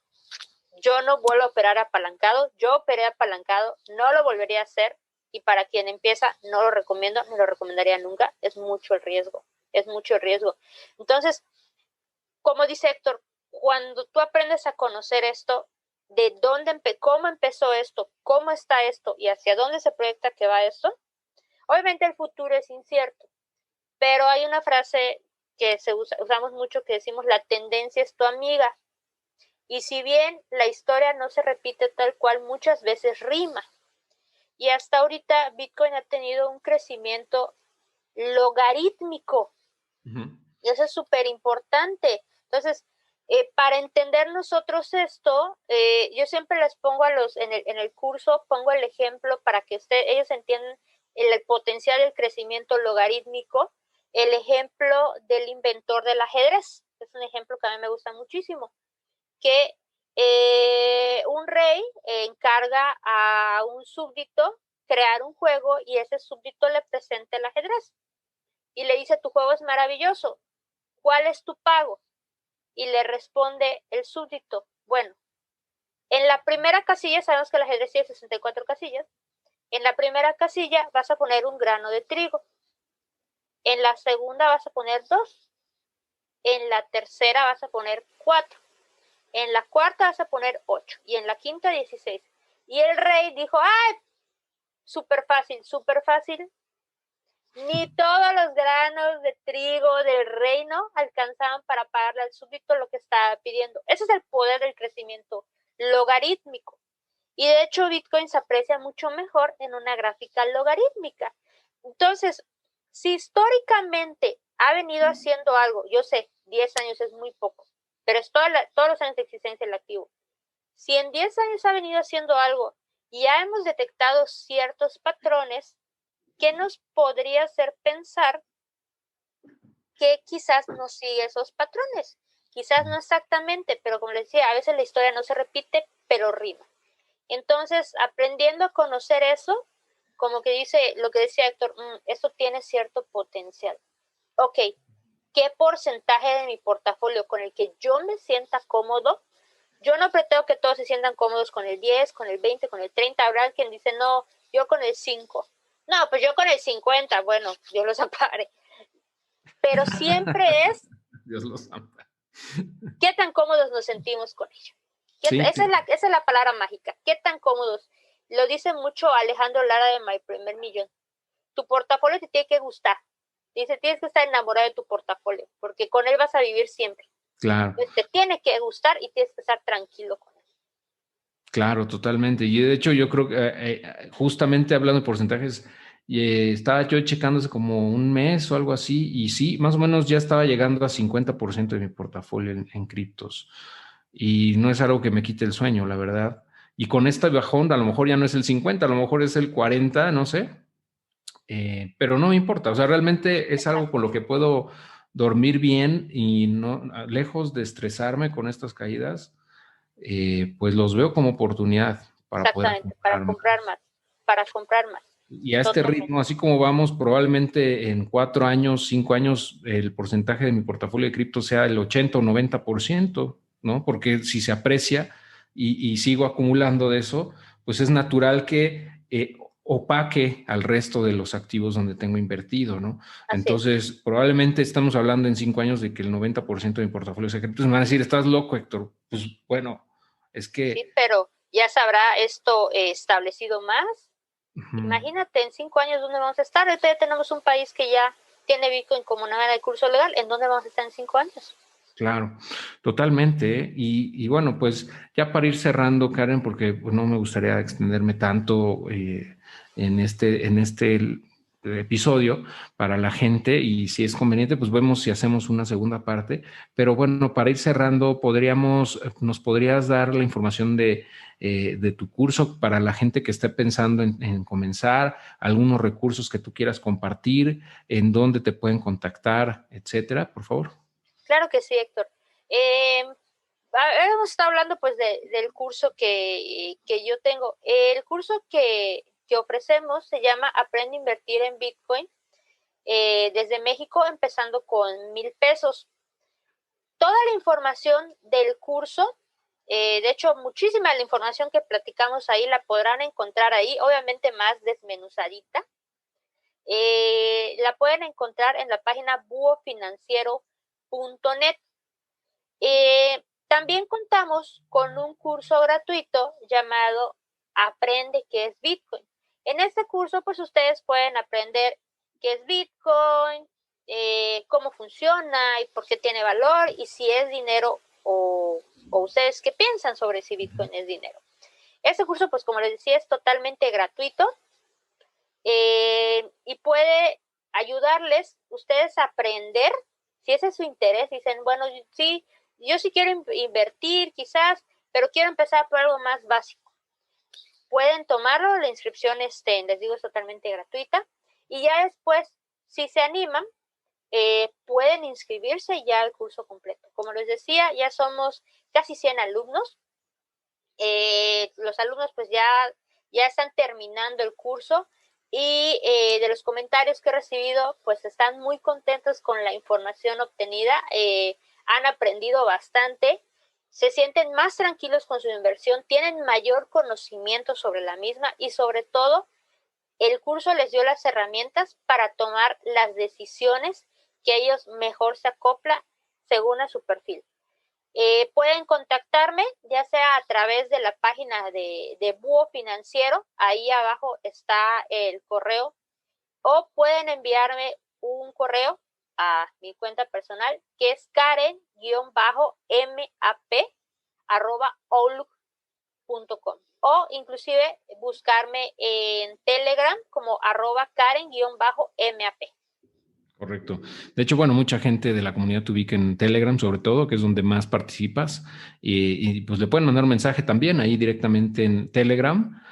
yo no vuelvo a operar apalancado, yo operé apalancado, no lo volvería a hacer y para quien empieza no lo recomiendo, no lo recomendaría nunca, es mucho el riesgo, es mucho el riesgo. Entonces, como dice Héctor, cuando tú aprendes a conocer esto, de dónde, cómo empezó esto, cómo está esto y hacia dónde se proyecta que va esto, obviamente el futuro es incierto, pero hay una frase que usamos mucho que decimos, la tendencia es tu amiga. Y si bien la historia no se repite tal cual, muchas veces rima. Y hasta ahorita Bitcoin ha tenido un crecimiento logarítmico. ujú. Y eso es súper importante. Entonces, para entender nosotros esto, yo siempre les pongo en el curso, pongo el ejemplo para que ellos entiendan el potencial del crecimiento logarítmico, el ejemplo del inventor del ajedrez. Es un ejemplo que a mí me gusta muchísimo, que un rey encarga a un súbdito crear un juego y ese súbdito le presenta el ajedrez y le dice, tu juego es maravilloso, ¿cuál es tu pago? y le responde el súbdito, bueno, en la primera casilla, sabemos que el ajedrez tiene 64 casillas, en la primera casilla vas a poner un grano de trigo, en la segunda vas a poner 2, en la tercera vas a poner 4, en la cuarta vas a poner 8 y en la quinta 16. Y el rey dijo, ¡ay! Súper fácil, súper fácil. Ni todos los granos de trigo del reino alcanzaban para pagarle al súbdito lo que estaba pidiendo. Ese es el poder del crecimiento logarítmico. Y de hecho Bitcoin se aprecia mucho mejor en una gráfica logarítmica. Entonces, si históricamente ha venido haciendo algo, yo sé, 10 años es muy poco, pero es todos los años de existencia del activo. Si en 10 años ha venido haciendo algo y ya hemos detectado ciertos patrones, ¿qué nos podría hacer pensar que quizás no sigue esos patrones? Quizás no exactamente, pero como les decía, a veces la historia no se repite, pero rima. Entonces, aprendiendo a conocer eso, como que dice lo que decía Héctor, esto tiene cierto potencial. Ok, ¿qué porcentaje de mi portafolio con el que yo me sienta cómodo? Yo no pretendo que todos se sientan cómodos con el 10, con el 20, con el 30. Habrá quien dice, no, yo con el 5. No, pues yo con el 50. Bueno, Dios los ampare. Pero siempre es, Dios los ama. ¿qué tan cómodos nos sentimos con ello? Sí, Esa es la palabra mágica. ¿Qué tan cómodos? Lo dice mucho Alejandro Lara de My Primer Millón. Tu portafolio te tiene que gustar. Dice, tienes que estar enamorado de tu portafolio, porque con él vas a vivir siempre. claro. Entonces, te tiene que gustar y tienes que estar tranquilo con él. Claro, totalmente. Y de hecho yo creo que justamente hablando de porcentajes, estaba yo checándose como un mes o algo así y sí, más o menos ya estaba llegando a 50% de mi portafolio en criptos. Y no es algo que me quite el sueño, la verdad. Y con esta bajón a lo mejor ya no es el 50, a lo mejor es el 40, no sé. Pero no me importa. O sea, realmente es algo con lo que puedo dormir bien y no, lejos de estresarme con estas caídas, pues los veo como oportunidad para poder Exactamente, para comprar comprar más. más, para comprar más. Y a este Totalmente. ritmo, así como vamos, probablemente en 4 años, 5 años, el porcentaje de mi portafolio de cripto sea el 80 o 90%, ¿no? Porque si se aprecia y sigo acumulando de eso, pues es natural que opaque al resto de los activos donde tengo invertido, ¿no? Así es. Entonces, probablemente estamos hablando en 5 años de que el 90% de mi portafolio sea cripto. Me van a decir, estás loco, Héctor. Pues bueno, es que... Sí, pero ya sabrá esto establecido más. Ujú. Imagínate en 5 años dónde vamos a estar. Ahorita ya tenemos un país que ya tiene Bitcoin como moneda de curso legal. ¿En dónde vamos a estar en 5 años? Claro, totalmente. ¿Eh? Y bueno, pues ya para ir cerrando, Karen, porque pues, no me gustaría extenderme tanto en este episodio para la gente y si es conveniente, pues vemos si hacemos una segunda parte. Pero bueno, para ir cerrando, nos podrías dar la información de tu curso para la gente que esté pensando en comenzar, algunos recursos que tú quieras compartir, en dónde te pueden contactar, etcétera, por favor. Claro que sí, Héctor. Hemos estado hablando pues del curso que yo tengo. El curso que ofrecemos se llama Aprende a invertir en Bitcoin desde México, empezando con 1,000 pesos. Toda la información del curso, de hecho, muchísima de la información que platicamos ahí la podrán encontrar ahí, obviamente más desmenuzadita. La pueden encontrar en la página buofinanciero.net. También contamos con un curso gratuito llamado Aprende qué es Bitcoin. En este curso, pues ustedes pueden aprender qué es Bitcoin, cómo funciona y por qué tiene valor y si es dinero o ustedes qué piensan sobre si Bitcoin es dinero. Este curso, pues como les decía, es totalmente gratuito y puede ayudarles ustedes a aprender, si ese es su interés, dicen, bueno, sí, yo sí quiero invertir quizás, pero quiero empezar por algo más básico. Pueden tomarlo, la inscripción, les digo, es totalmente gratuita, y ya después, si se animan, pueden inscribirse ya al curso completo. Como les decía, ya somos casi 100 alumnos. Los alumnos pues ya están terminando el curso y de los comentarios que he recibido pues están muy contentos con la información obtenida. han aprendido bastante, se sienten más tranquilos con su inversión, tienen mayor conocimiento sobre la misma y sobre todo el curso les dio las herramientas para tomar las decisiones que ellos mejor se acopla según a su perfil. Pueden contactarme ya sea a través de la página de Búho Financiero, ahí abajo está el correo, o pueden enviarme un correo a mi cuenta personal que es karen-map@outlook.com, o inclusive buscarme en Telegram como @karen-map. Correcto. De hecho, bueno, mucha gente de la comunidad te ubica en Telegram, sobre todo, que es donde más participas, pues le pueden mandar un mensaje también ahí directamente en Telegram.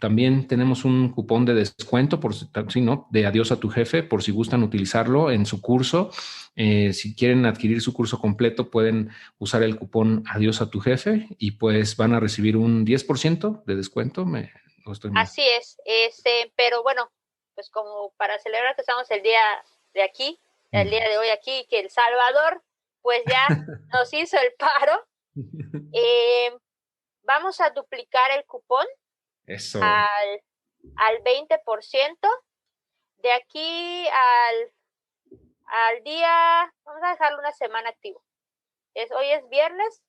También tenemos un cupón de descuento, por si no, de Adiós a tu jefe, por si gustan utilizarlo en su curso. Si quieren adquirir su curso completo, pueden usar el cupón Adiós a tu jefe y pues van a recibir un 10% de descuento. No estoy mal. Así es, pero bueno, pues como para celebrar que estamos el día de aquí, el día de hoy aquí, que El Salvador, pues ya nos hizo el paro, vamos a duplicar el cupón Eso. al 20%. De aquí al día, vamos a dejarlo una semana activo. Hoy es viernes,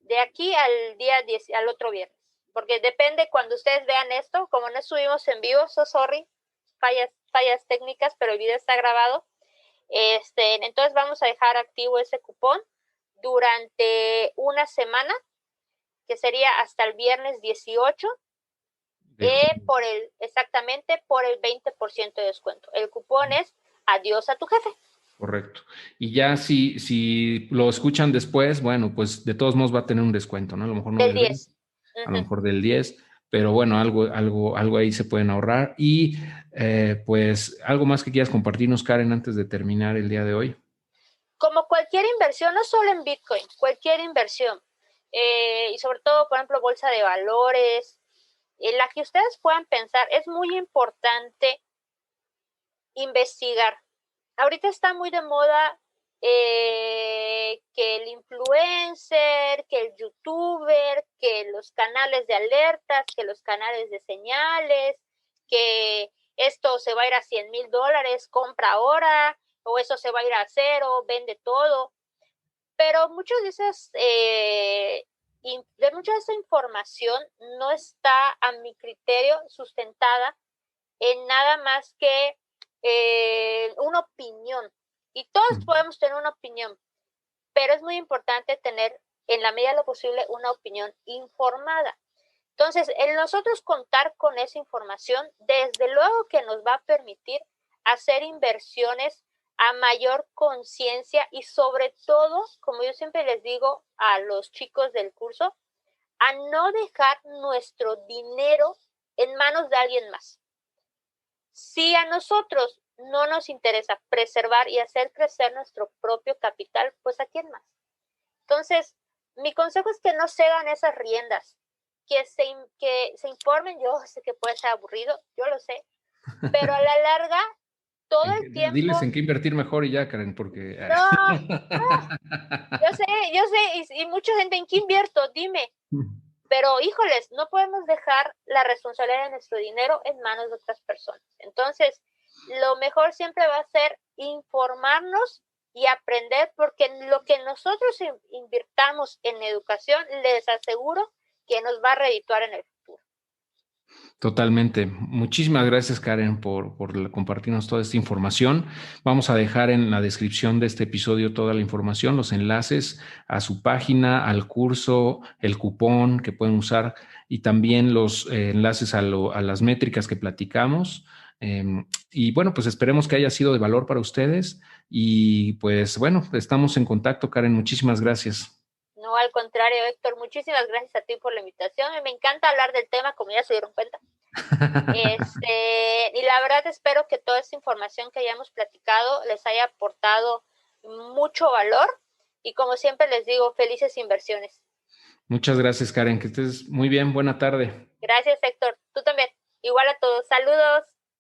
de aquí al día 10, al otro viernes. Porque depende cuando ustedes vean esto, como no estuvimos en vivo, sorry, fallas técnicas, pero el video está grabado. Entonces vamos a dejar activo ese cupón durante una semana, que sería hasta el viernes 18, exactamente por el 20% de descuento. El cupón es Adiós a tu jefe. Correcto. Y ya si lo escuchan después, bueno, pues de todos modos va a tener un descuento, ¿no? A lo mejor no Del del 20, 10. a lo mejor del 10, pero bueno, algo ahí se pueden ahorrar. Y pues algo más que quieras compartirnos, Karen, antes de terminar el día de hoy. Como cualquier inversión, no solo en Bitcoin, cualquier inversión, y sobre todo, por ejemplo, bolsa de valores, en la que ustedes puedan pensar, es muy importante investigar. Ahorita está muy de moda que el influencer, que el youtuber, que los canales de alertas, que los canales de señales, que esto se va a ir a $100,000, compra ahora, o eso se va a ir a cero, vende todo. Pero muchas de mucha de esa información no está a mi criterio sustentada en nada más que una opinión. Y todos podemos tener una opinión, pero es muy importante tener, en la medida de lo posible, una opinión informada. Entonces, el nosotros contar con esa información, desde luego que nos va a permitir hacer inversiones a mayor conciencia y sobre todo, como yo siempre les digo a los chicos del curso, a no dejar nuestro dinero en manos de alguien más. Si a nosotros no nos interesa preservar y hacer crecer nuestro propio capital, pues ¿a quién más? Entonces, mi consejo es que no cedan esas riendas, que se informen. Yo sé que puede ser aburrido, yo lo sé, pero a la larga, todo el tiempo... Diles en qué invertir mejor y ya, Karen, porque... No, yo sé, y mucha gente, ¿en qué invierto? Dime. Pero, híjoles, no podemos dejar la responsabilidad de nuestro dinero en manos de otras personas. Entonces, lo mejor siempre va a ser informarnos y aprender, porque lo que nosotros invirtamos en educación, les aseguro que nos va a redituar en el futuro. Totalmente. Muchísimas gracias, Karen, por compartirnos toda esta información. Vamos a dejar en la descripción de este episodio toda la información, los enlaces a su página, al curso, el cupón que pueden usar y también los enlaces a las métricas que platicamos. Y bueno, pues esperemos que haya sido de valor para ustedes. Y pues bueno, estamos en contacto, Karen. Muchísimas gracias. No, al contrario, Héctor, muchísimas gracias a ti por la invitación. Me encanta hablar del tema, como ya se dieron cuenta. Y la verdad espero que toda esta información que hayamos platicado les haya aportado mucho valor y como siempre les digo, felices inversiones. Muchas gracias, Karen, que estés muy bien. Buena tarde. Gracias, Héctor. Tú también. Igual a todos. Saludos.